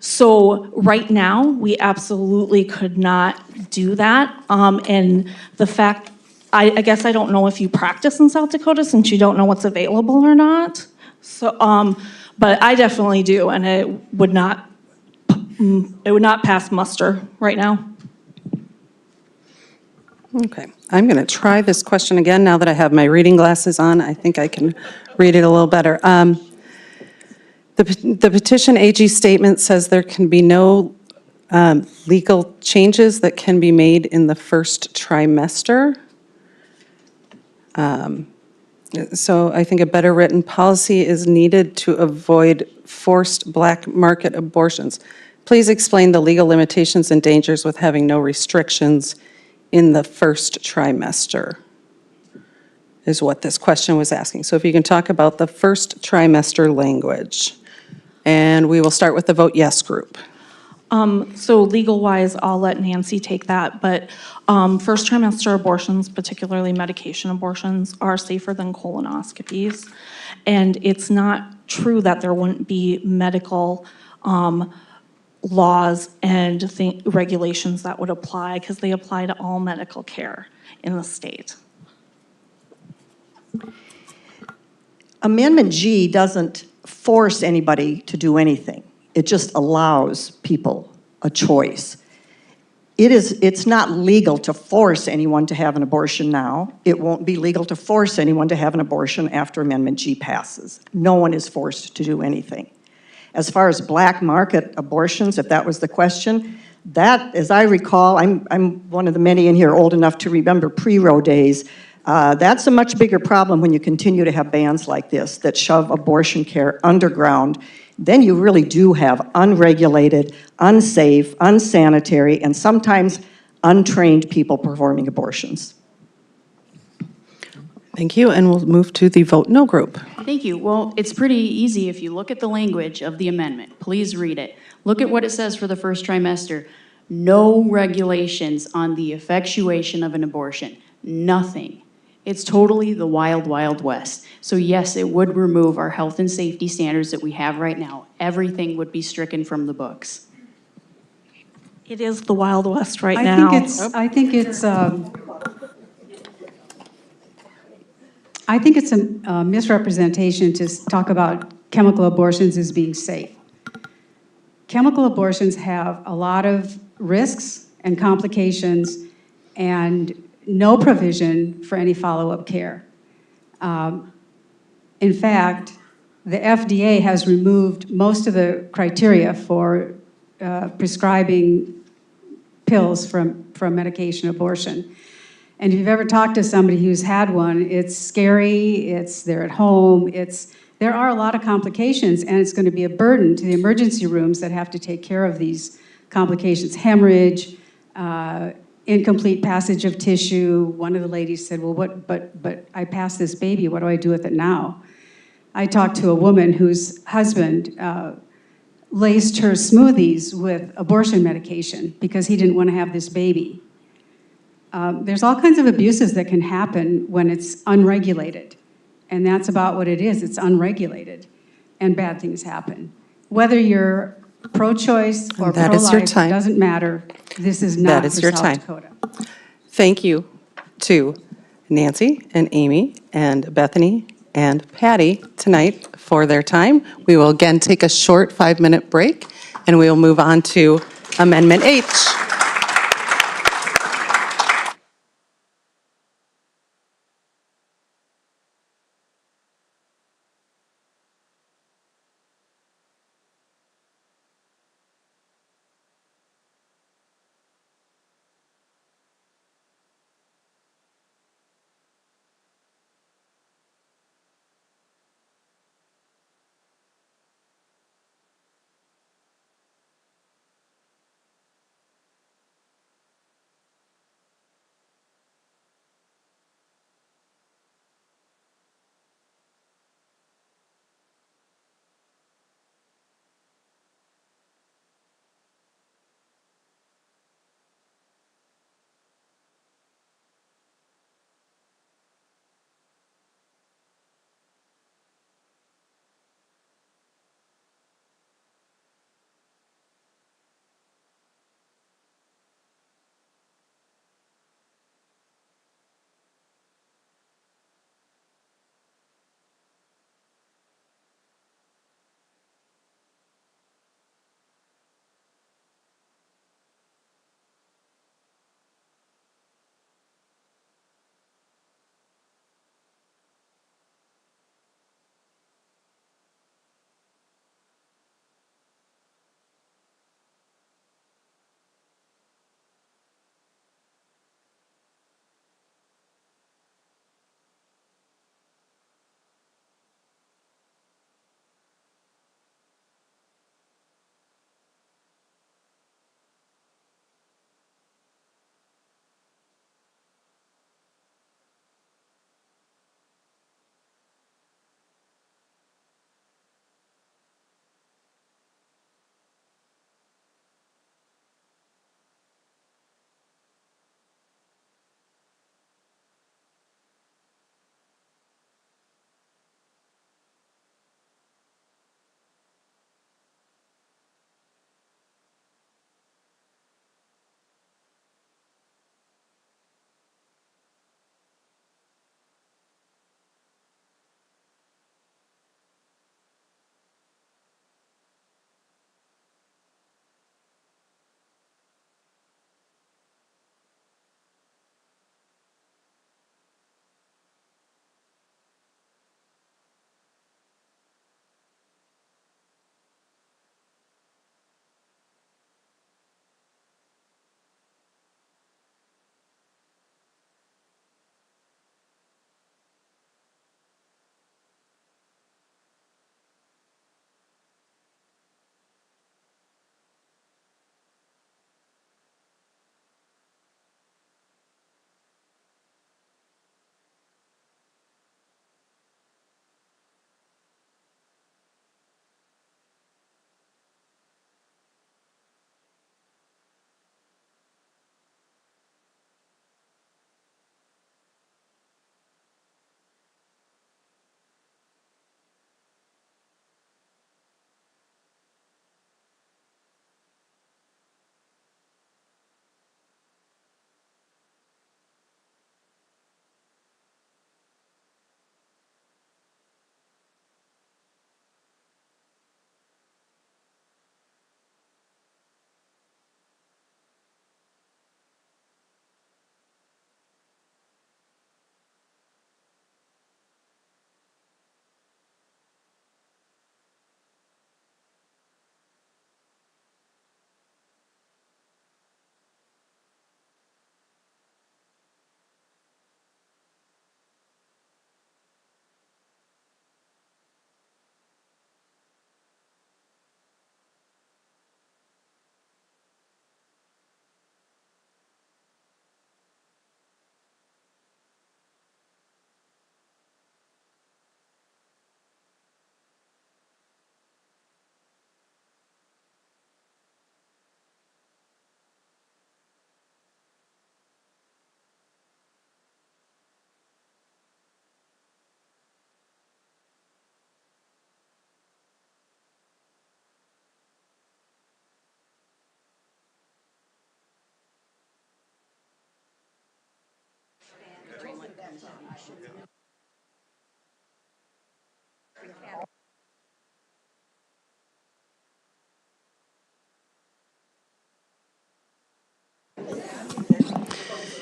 So right now, we absolutely could not do that. And the fact, I guess I don't know if you practice in South Dakota since you don't know what's available or not. So, but I definitely do, and it would not pass muster right now. Okay, I'm going to try this question again now that I have my reading glasses on. I think I can read it a little better. The petition AG statement says there can be no legal changes that can be made in the first trimester. So I think a better written policy is needed to avoid forced black market abortions. Please explain the legal limitations and dangers with having no restrictions in the first trimester, is what this question was asking. So if you can talk about the first trimester language. And we will start with the vote yes group. So legal-wise, I'll let Nancy take that, but first trimester abortions, particularly medication abortions, are safer than colonoscopies. And it's not true that there wouldn't be medical laws and regulations that would apply, because they apply to all medical care in the state. Amendment G doesn't force anybody to do anything. It just allows people a choice. It's not legal to force anyone to have an abortion now. It won't be legal to force anyone to have an abortion after Amendment G passes. No one is forced to do anything. As far as black market abortions, if that was the question, that, as I recall, I'm one of the many in here old enough to remember pre-Roe days. That's a much bigger problem when you continue to have bans like this that shove abortion care underground. Then you really do have unregulated, unsafe, unsanitary, and sometimes untrained people performing abortions. Thank you, and we'll move to the vote no group. Thank you. Well, it's pretty easy if you look at the language of the amendment. Please read it. Look at what it says for the first trimester. No regulations on the effectuation of an abortion. Nothing. It's totally the wild, wild west. So yes, it would remove our health and safety standards that we have right now. Everything would be stricken from the books. It is the Wild West right I now. I think it's a misrepresentation to talk about chemical abortions as being safe. Chemical abortions have a lot of risks and complications and no provision for any follow-up care. In fact, the FDA has removed most of the criteria for prescribing pills from medication abortion. And if you've ever talked to somebody who's had one, it's scary, they're at home, there are a lot of complications, and it's going to be a burden to the emergency rooms that have to take care of these complications. Hemorrhage, incomplete passage of tissue. One of the ladies said, well, but I passed this baby, what do I do with it now? I talked to a woman whose husband laced her smoothies with abortion medication because he didn't want to have this baby. There's all kinds of abuses that can happen when it's unregulated. And that's about what it is. It's unregulated. And bad things happen. Whether you're pro-choice or That is your pro-life, time. it doesn't matter. This is not That for is your South time. Dakota. Thank you to Nancy and Amy and Bethany and Patty tonight for their time. We will again take a short 5-minute break, and we will move on to Amendment H.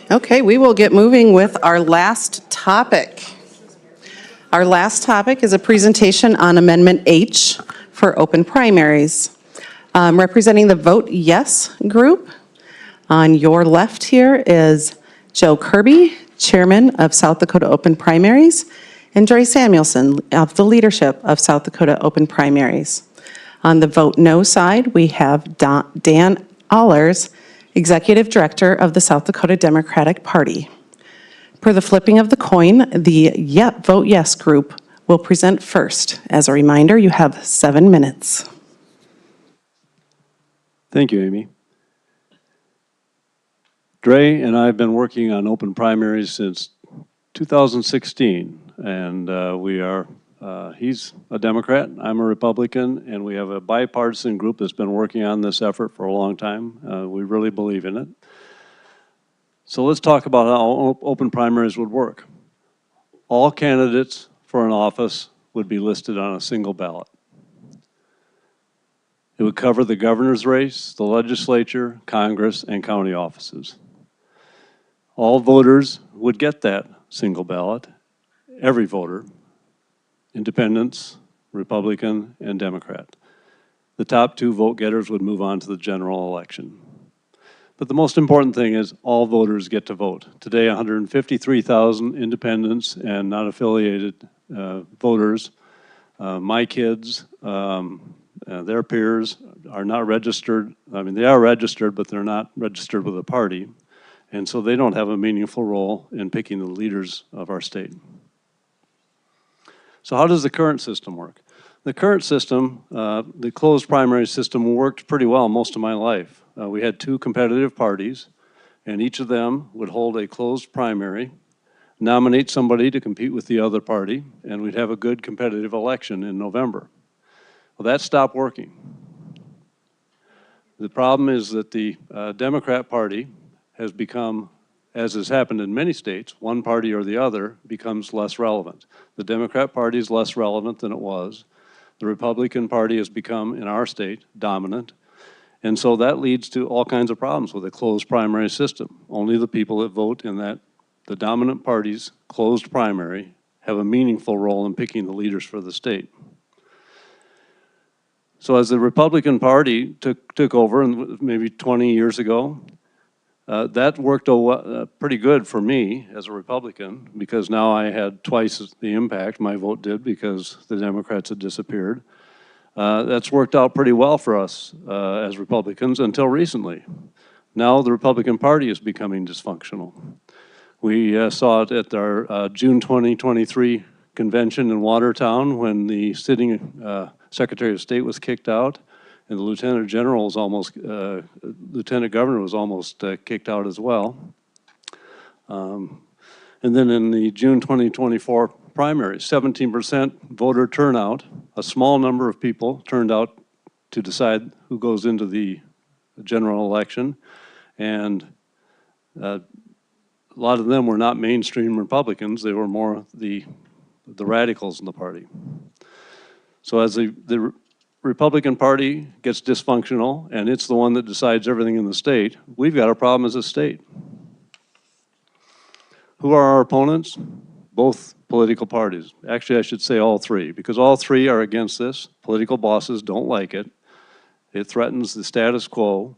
Okay, we will get moving with our last topic. Our last topic is a presentation on Amendment H for open primaries. Representing the Vote Yes group, on your left here is Joe Kirby, Chairman of South Dakota Open Primaries, and Joy Samuelson of the leadership of South Dakota Open Primaries. On the Vote No side, we have Dan Allers, Executive Director of the South Dakota Democratic Party. Per the flipping of the coin, the Vote Yes group will present first. As a reminder, you have 7 minutes. Thank you, Amy. Dre and I have been working on open primaries since 2016, and he's a Democrat, I'm a Republican, and we have a bipartisan group that's been working on this effort for a long time. We really believe in it. So let's talk about how open primaries would work. All candidates for an office would be listed on a single ballot. It would cover the governor's race, the legislature, Congress, and county offices. All voters would get that single ballot, every voter, independents, Republican, and Democrat. The top 2 vote getters would move on to the general election. But the most important thing is all voters get to vote. Today, 153,000 independents and not affiliated voters, my kids, their peers are not registered. I mean, they are registered, but they're not registered with a party. And so they don't have a meaningful role in picking the leaders of our state. So how does the current system work? The current system, the closed primary system, worked pretty well most of my life. We had 2 competitive parties, and each of them would hold a closed primary, nominate somebody to compete with the other party, and we'd have a good competitive election in November. Well, that stopped working. The problem is that the Democrat Party has become, as has happened in many states, one party or the other becomes less relevant. The Democrat Party is less relevant than it was. The Republican Party has become, in our state, dominant. And so that leads to all kinds of problems with a closed primary system. Only the people that vote in the dominant party's closed primary have a meaningful role in picking the leaders for the state. So as the Republican Party took over, maybe 20 years ago, that worked pretty good for me as a Republican, because now I had twice the impact my vote did because the Democrats had disappeared. That's worked out pretty well for us as Republicans until recently. Now the Republican Party is becoming dysfunctional. We saw it at our June 2023 convention in Watertown when the sitting Secretary of State was kicked out, and the Lieutenant General was Lieutenant Governor was almost kicked out as well. And then in the June 2024 primaries, 17% voter turnout, a small number of people turned out to decide who goes into the general election, and a lot of them were not mainstream Republicans, they were more the radicals in the party. So as the Republican Party gets dysfunctional, and it's the one that decides everything in the state, we've got a problem as a state. Who are our opponents? Both political parties. Actually, I should say all 3, because all 3 are against this. Political bosses don't like it. It threatens the status quo.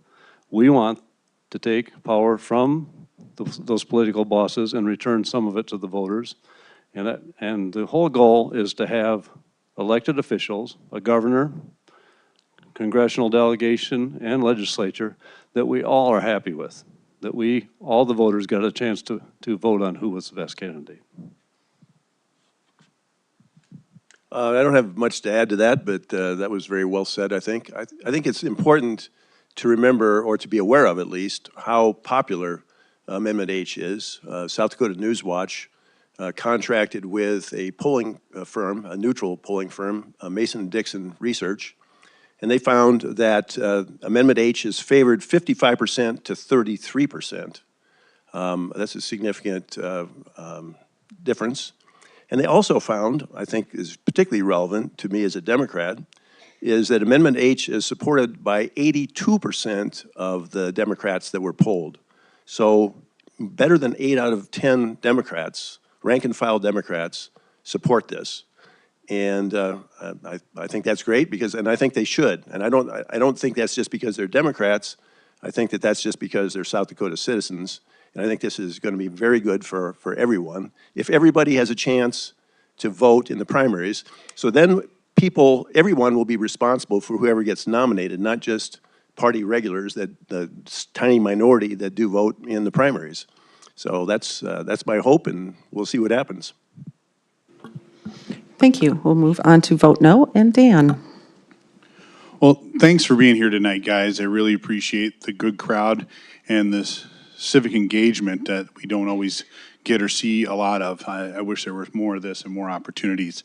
We want to take power from those political bosses and return some of it to the voters. And the whole goal is to have elected officials, a governor, congressional delegation, and legislature that we all are happy with, that all the voters got a chance to vote on who was the best candidate. I don't have much to add to that, but that was very well said, I think. I think it's important to remember, or to be aware of at least, how popular Amendment H is. South Dakota Newswatch contracted with a polling firm, a neutral polling firm, Mason-Dixon Research, and they found that Amendment H is favored 55% to 33%. That's a significant difference. And they also found, I think is particularly relevant to me as a Democrat, is that Amendment H is supported by 82% of the Democrats that were polled. So better than 8 out of 10 Democrats, rank and file Democrats, support this. And I think that's great because, and I think they should. And I don't think that's just because they're Democrats. I think that that's just because they're South Dakota citizens. And I think this is going to be very good for everyone. If everybody has a chance to vote in the primaries, so then everyone will be responsible for whoever gets nominated, not just party regulars, the tiny minority that do vote in the primaries. So that's my hope, and we'll see what happens. Thank you. We'll move on to vote no, and Dan. Well, thanks for being here tonight, guys. I really appreciate the good crowd and this civic engagement that we don't always get or see a lot of. I wish there was more of this and more opportunities.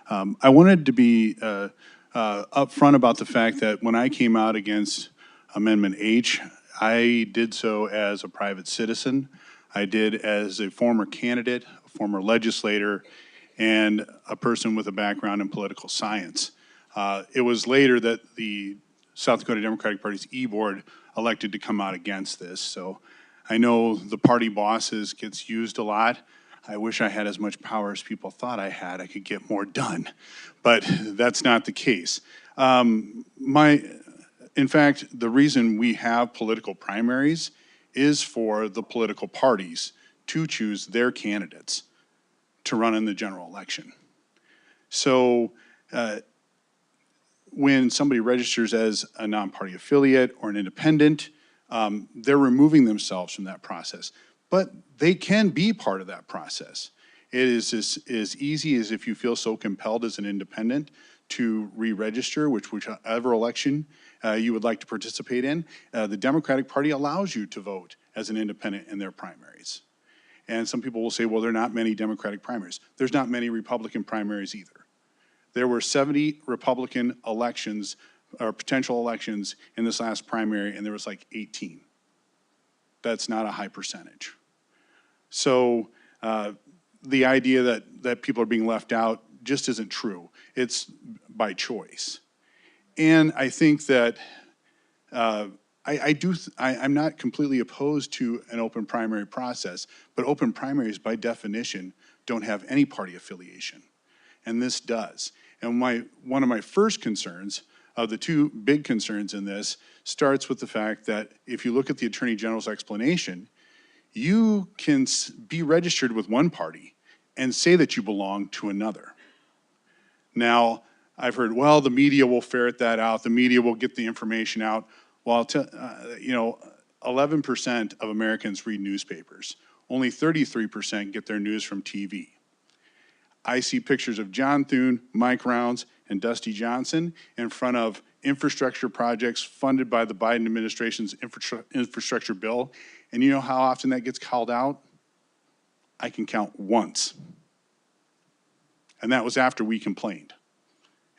I wanted to be upfront about the fact that when I came out against Amendment H, I did so as a private citizen. I did as a former candidate, a former legislator, and a person with a background in political science. It was later that the South Dakota Democratic Party's E-Board elected to come out against this. So I know the party bosses gets used a lot. I wish I had as much power as people thought I had. I could get more done, but that's not the case. In fact, the reason we have political primaries is for the political parties to choose their candidates to run in the general election. So when somebody registers as a non-party affiliate or an independent, they're removing themselves from that process. But they can be part of that process. It is as easy as if you feel so compelled as an independent to re-register, whichever election you would like to participate in. The Democratic Party allows you to vote as an independent in their primaries. And some people will say, well, there are not many Democratic primaries. There's not many Republican primaries either. There were 70 Republican elections or potential elections in this last primary, and there was like 18. That's not a high percentage. So the idea that people are being left out just isn't true. It's by choice. And I think that I'm not completely opposed to an open primary process, but open primaries by definition don't have any party affiliation, and this does. And one of my first concerns, of the two big concerns in this, starts with the fact that if you look at the Attorney General's explanation, you can be registered with one party and say that you belong to another. Now, I've heard, well, the media will ferret that out. The media will get the information out. Well, 11% of Americans read newspapers. Only 33% get their news from TV. I see pictures of John Thune, Mike Rounds, and Dusty Johnson in front of infrastructure projects funded by the Biden administration's infrastructure bill. And you know how often that gets called out? I can count once. And that was after we complained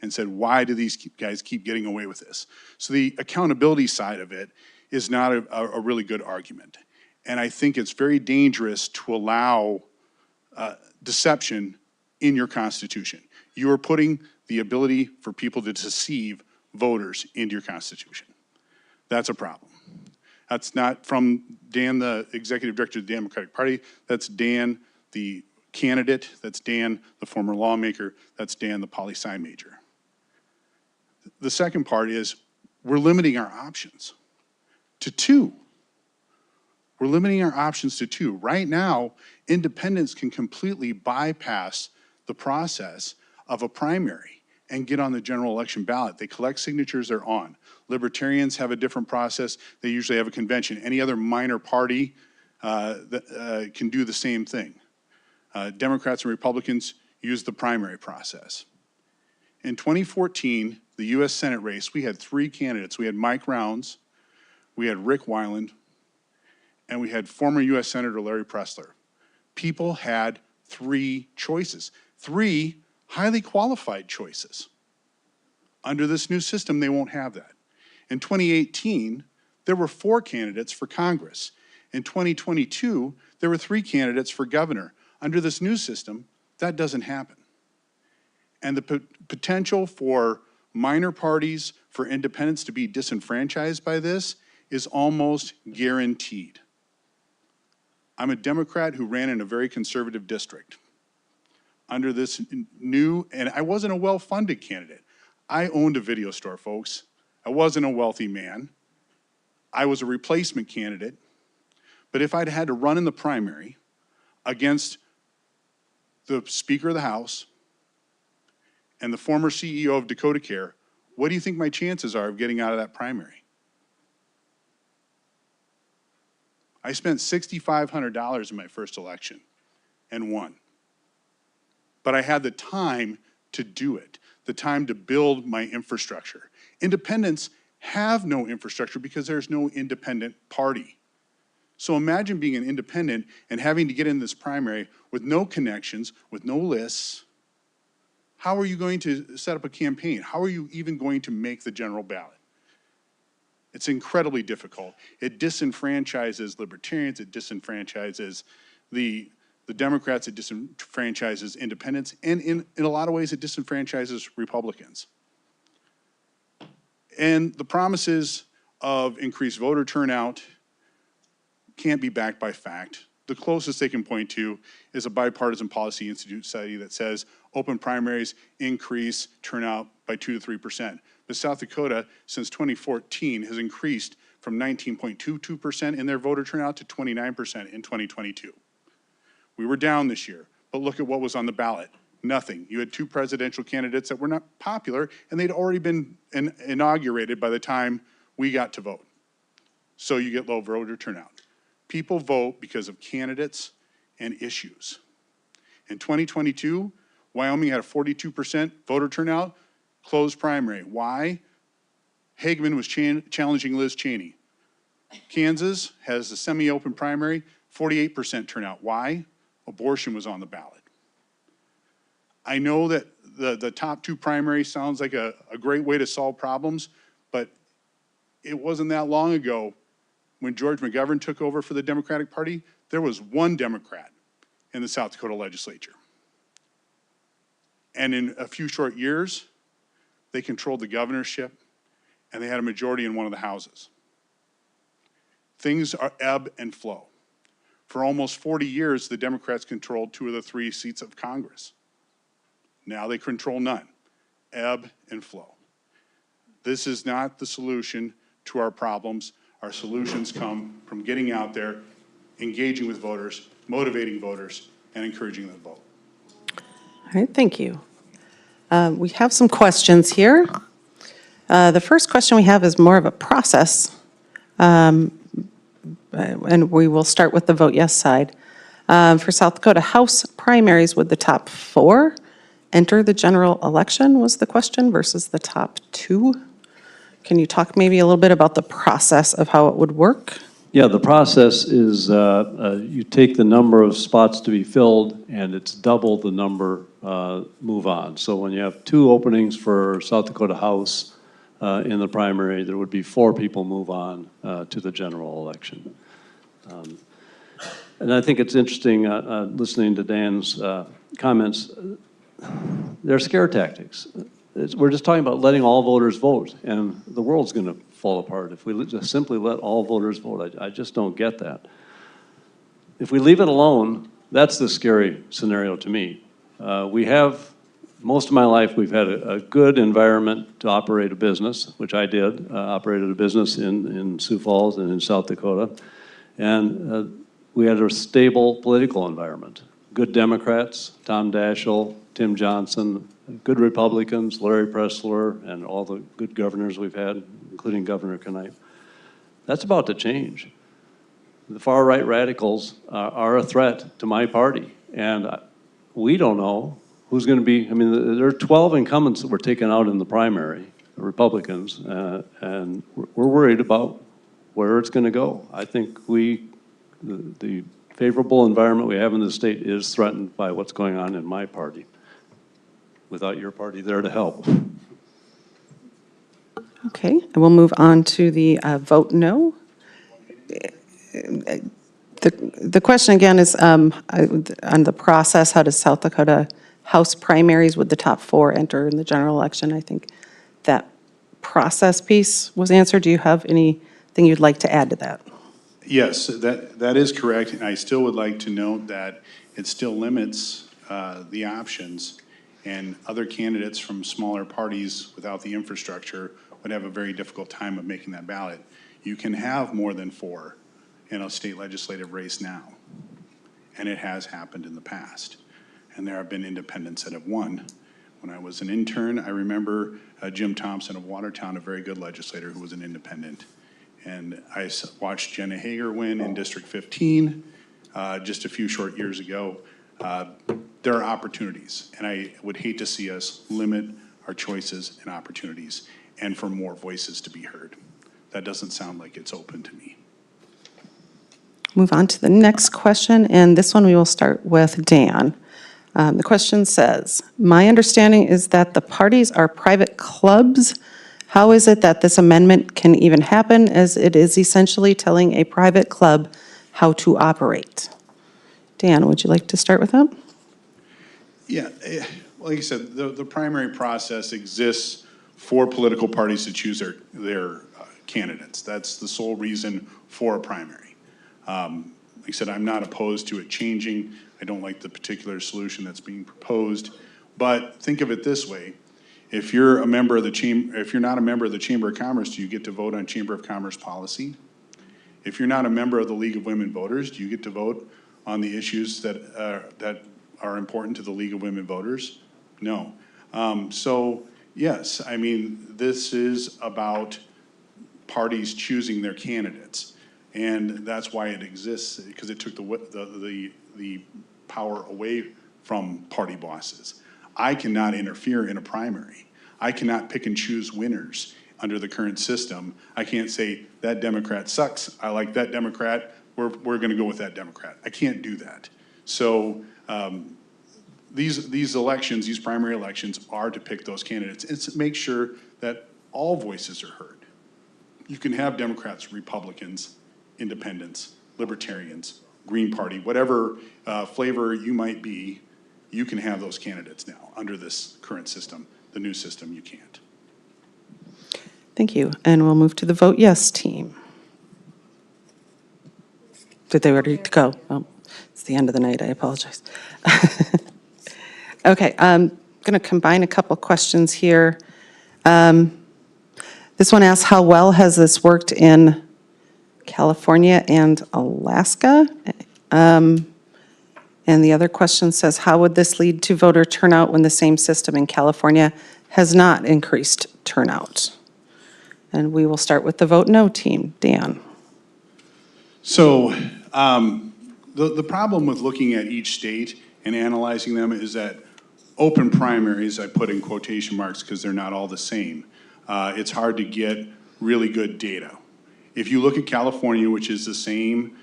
and said, why do these guys keep getting away with this? So the accountability side of it is not a really good argument. And I think it's very dangerous to allow deception in your Constitution. You are putting the ability for people to deceive voters into your Constitution. That's a problem. That's not from Dan, the executive director of the Democratic Party. That's Dan, the candidate. That's Dan, the former lawmaker. That's Dan, the poli-sci major. The second part is we're limiting our options to two. We're limiting our options to two. Right now, independents can completely bypass the process of a primary and get on the general election ballot. They collect signatures, they're on. Libertarians have a different process. They usually have a convention. Any other minor party can do the same thing. Democrats and Republicans use the primary process. In 2014, the US Senate race, we had three candidates. We had Mike Rounds, we had Rick Weiland, and we had former US Senator Larry Pressler. People had three choices, three highly qualified choices. Under this new system, they won't have that. In 2018, there were 4 candidates for Congress. In 2022, there were 3 candidates for governor. Under this new system, that doesn't happen. And the potential for minor parties, for independents to be disenfranchised by this is almost guaranteed. I'm a Democrat who ran in a very conservative district. Under this new, and I wasn't a well-funded candidate. I owned a video store, folks. I wasn't a wealthy man. I was a replacement candidate. But if I'd had to run in the primary against the Speaker of the House and the former CEO of Dakota Care, what do you think my chances are of getting out of that primary? I spent $6,500 in my first election and won. But I had the time to do it, the time to build my infrastructure. Independents have no infrastructure because there's no independent party. So imagine being an independent and having to get in this primary with no connections, with no lists. How are you going to set up a campaign? How are you even going to make the general ballot? It's incredibly difficult. It disenfranchises libertarians, it disenfranchises the Democrats, it disenfranchises independents, and in a lot of ways it disenfranchises Republicans. And the promises of increased voter turnout can't be backed by fact. The closest they can point to is a Bipartisan Policy Institute study that says open primaries increase turnout by 2 to 3%. But South Dakota, since 2014, has increased from 19.22% in their voter turnout to 29% in 2022. We were down this year, but look at what was on the ballot. Nothing. You had 2 presidential candidates that were not popular, and they'd already been inaugurated by the time we got to vote. So you get low voter turnout. People vote because of candidates and issues. In 2022, Wyoming had a 42% voter turnout, closed primary. Why? Hageman was challenging Liz Cheney. Kansas has a semi-open primary, 48% turnout. Why? Abortion was on the ballot. I know that the top 2 primaries sounds like a great way to solve problems, but it wasn't that long ago when George McGovern took over for the Democratic Party, there was 1 Democrat in the South Dakota legislature. And in a few short years, they controlled the governorship and they had a majority in one of the houses. Things are ebb and flow. For almost 40 years, the Democrats controlled 2 of the 3 seats of Congress. Now they control none. Ebb and flow. This is not the solution to our problems. Our solutions come from getting out there, engaging with voters, motivating voters, and encouraging them to vote. All right, thank you. We have some questions here. The first question we have is more of a process, and we will start with the vote yes side. For South Dakota House primaries, would the top 4 enter the general election, was the question, versus the top 2? Can you talk maybe a little bit about the process of how it would work? Yeah, the process is you take the number of spots to be filled, and it's double the number move on. So when you have 2 openings for South Dakota House in the primary, there would be 4 people move on to the general election. And I think it's interesting listening to Dan's comments. They're scare tactics. We're just talking about letting all voters vote, and the world's going to fall apart if we just simply let all voters vote. I just don't get that. If we leave it alone, that's the scary scenario to me. Most of my life, we've had a good environment to operate a business, which I did, operated a business in Sioux Falls and in South Dakota. And we had a stable political environment. Good Democrats, Tom Daschle, Tim Johnson, good Republicans, Larry Pressler, and all the good governors we've had, including Governor Knight. That's about to change. The far-right radicals are a threat to my party, and we don't know who's going to be. I mean, there are 12 incumbents that were taken out in the primary, the Republicans, and we're worried about where it's going to go. I think the favorable environment we have in the state is threatened by what's going on in my party, without your party there to help. Okay, and we'll move on to the vote no. The question again is on the process, how does South Dakota House primaries with the top 4 enter in the general election? I think that process piece was answered. Do you have anything you'd like to add to that? Yes, that is correct, and I still would like to note that it still limits the options, and other candidates from smaller parties without the infrastructure would have a very difficult time of making that ballot. You can have more than 4 in a state legislative race now, and it has happened in the past. And there have been independents that have won. When I was an intern, I remember Jim Thompson of Watertown, a very good legislator who was an independent. And I watched Jenna Hager win in District 15 just a few short years ago. There are opportunities, and I would hate to see us limit our choices and opportunities and for more voices to be heard. That doesn't sound like it's open to me. Move on to the next question, and this one we will start with Dan. The question says, my understanding is that the parties are private clubs. How is it that this amendment can even happen, as it is essentially telling a private club how to operate? Dan, would you like to start with that? Yeah, like I said, the primary process exists for political parties to choose their candidates. That's the sole reason for a primary. Like I said, I'm not opposed to it changing. I don't like the particular solution that's being proposed. But think of it this way. If you're a member of the chamber, if you're not a member of the Chamber of Commerce, do you get to vote on Chamber of Commerce policy? If you're not a member of the League of Women Voters, do you get to vote on the issues that are important to the League of Women Voters? No. So yes, I mean, this is about parties choosing their candidates. And that's why it exists, because it took the power away from party bosses. I cannot interfere in a primary. I cannot pick and choose winners under the current system. I can't say, that Democrat sucks, I like that Democrat, we're gonna go with that Democrat. I can't do that. So these elections, these primary elections, are to pick those candidates. It's to make sure that all voices are heard. You can have Democrats, Republicans, independents, libertarians, Green Party, whatever flavor you might be, you can have those candidates now under this current system. The new system, you can't. Thank you. And we'll move to the vote yes team. Did they ready to go? Oh, it's the end of the night. I apologize. Okay, I'm going to combine a couple questions here. This one asks, how well has this worked in California and Alaska? And the other question says, how would this lead to voter turnout when the same system in California has not increased turnout? And we will start with the vote no team. Dan. So the problem with looking at each state and analyzing them is that open primaries, I put in quotation marks because they're not all the same. It's hard to get really good data. If you look at California, which is the same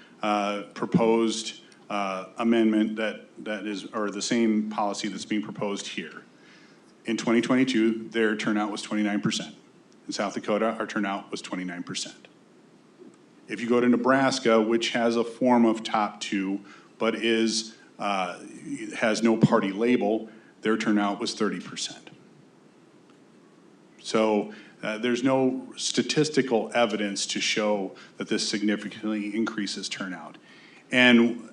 proposed amendment that is, or the same policy that's being proposed here. In 2022, their turnout was 29%. In South Dakota, our turnout was 29%. If you go to Nebraska, which has a form of top 2, but has no party label, their turnout was 30%. So there's no statistical evidence to show that this significantly increases turnout. And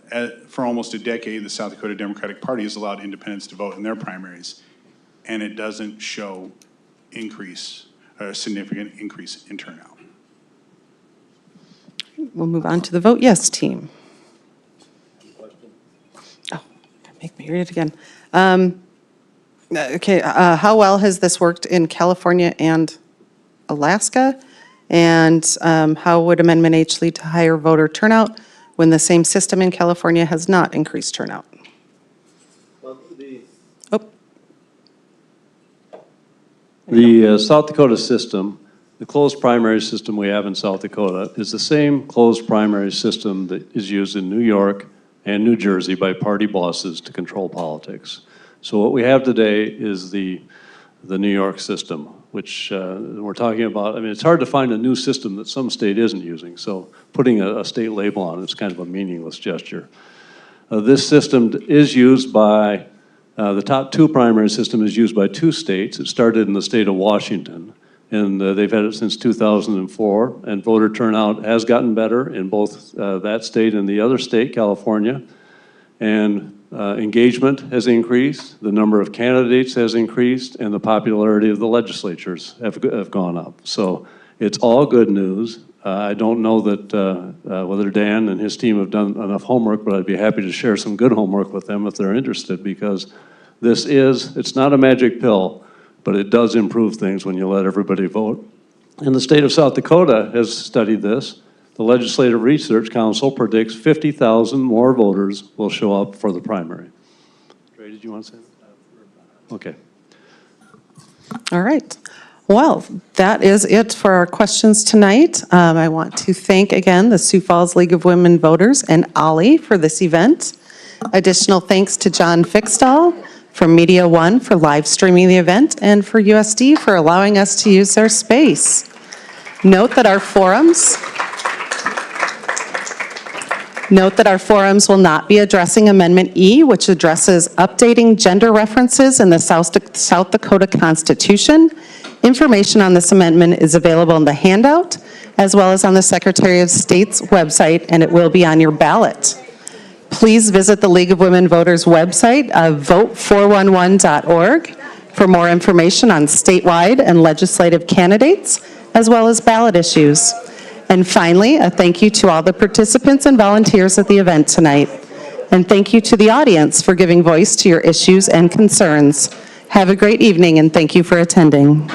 for almost a decade, the South Dakota Democratic Party has allowed independents to vote in their primaries, and it doesn't show a significant increase in turnout. We'll move on to the vote yes team. Oh, make me read it again. Okay, how well has this worked in California and Alaska? And how would Amendment H lead to higher voter turnout when the same system in California has not increased turnout? The South Dakota system, the closed primary system we have in South Dakota, is the same closed primary system that is used in New York and New Jersey by party bosses to control politics. So what we have today is the New York system. which we're talking about. I mean, it's hard to find a new system that some state isn't using, so putting a state label on it is kind of a meaningless gesture. This system is used by, the top two primary system is used by 2 states. It started in the state of Washington, and they've had it since 2004, and voter turnout has gotten better in both that state and the other state, California. And engagement has increased, the number of candidates has increased, and the popularity of the legislatures have gone up. So it's all good news. I don't know that whether Dan and his team have done enough homework, but I'd be happy to share some good homework with them if they're interested, because it's not a magic pill, but it does improve things when you let everybody vote. And the state of South Dakota has studied this. The Legislative Research Council predicts 50,000 more voters will show up for the primary. Trey, did you want to say that? Okay. All right. Well, that is it for our questions tonight. I want to thank again the Sioux Falls League of Women Voters and Ollie for this event. Additional thanks to John Fixtall from Media One for live streaming the event, and for USD for allowing us to use their space. Note that our forums will not be addressing Amendment E, which addresses updating gender references in the South Dakota Constitution. Information on this amendment is available in the handout, as well as on the Secretary of State's website, and it will be on your ballot. Please visit the League of Women Voters website of vote411.org for more information on statewide and legislative candidates, as well as ballot issues. And finally, a thank you to all the participants and volunteers at the event tonight. And thank you to the audience for giving voice to your issues and concerns. Have a great evening, and thank you for attending.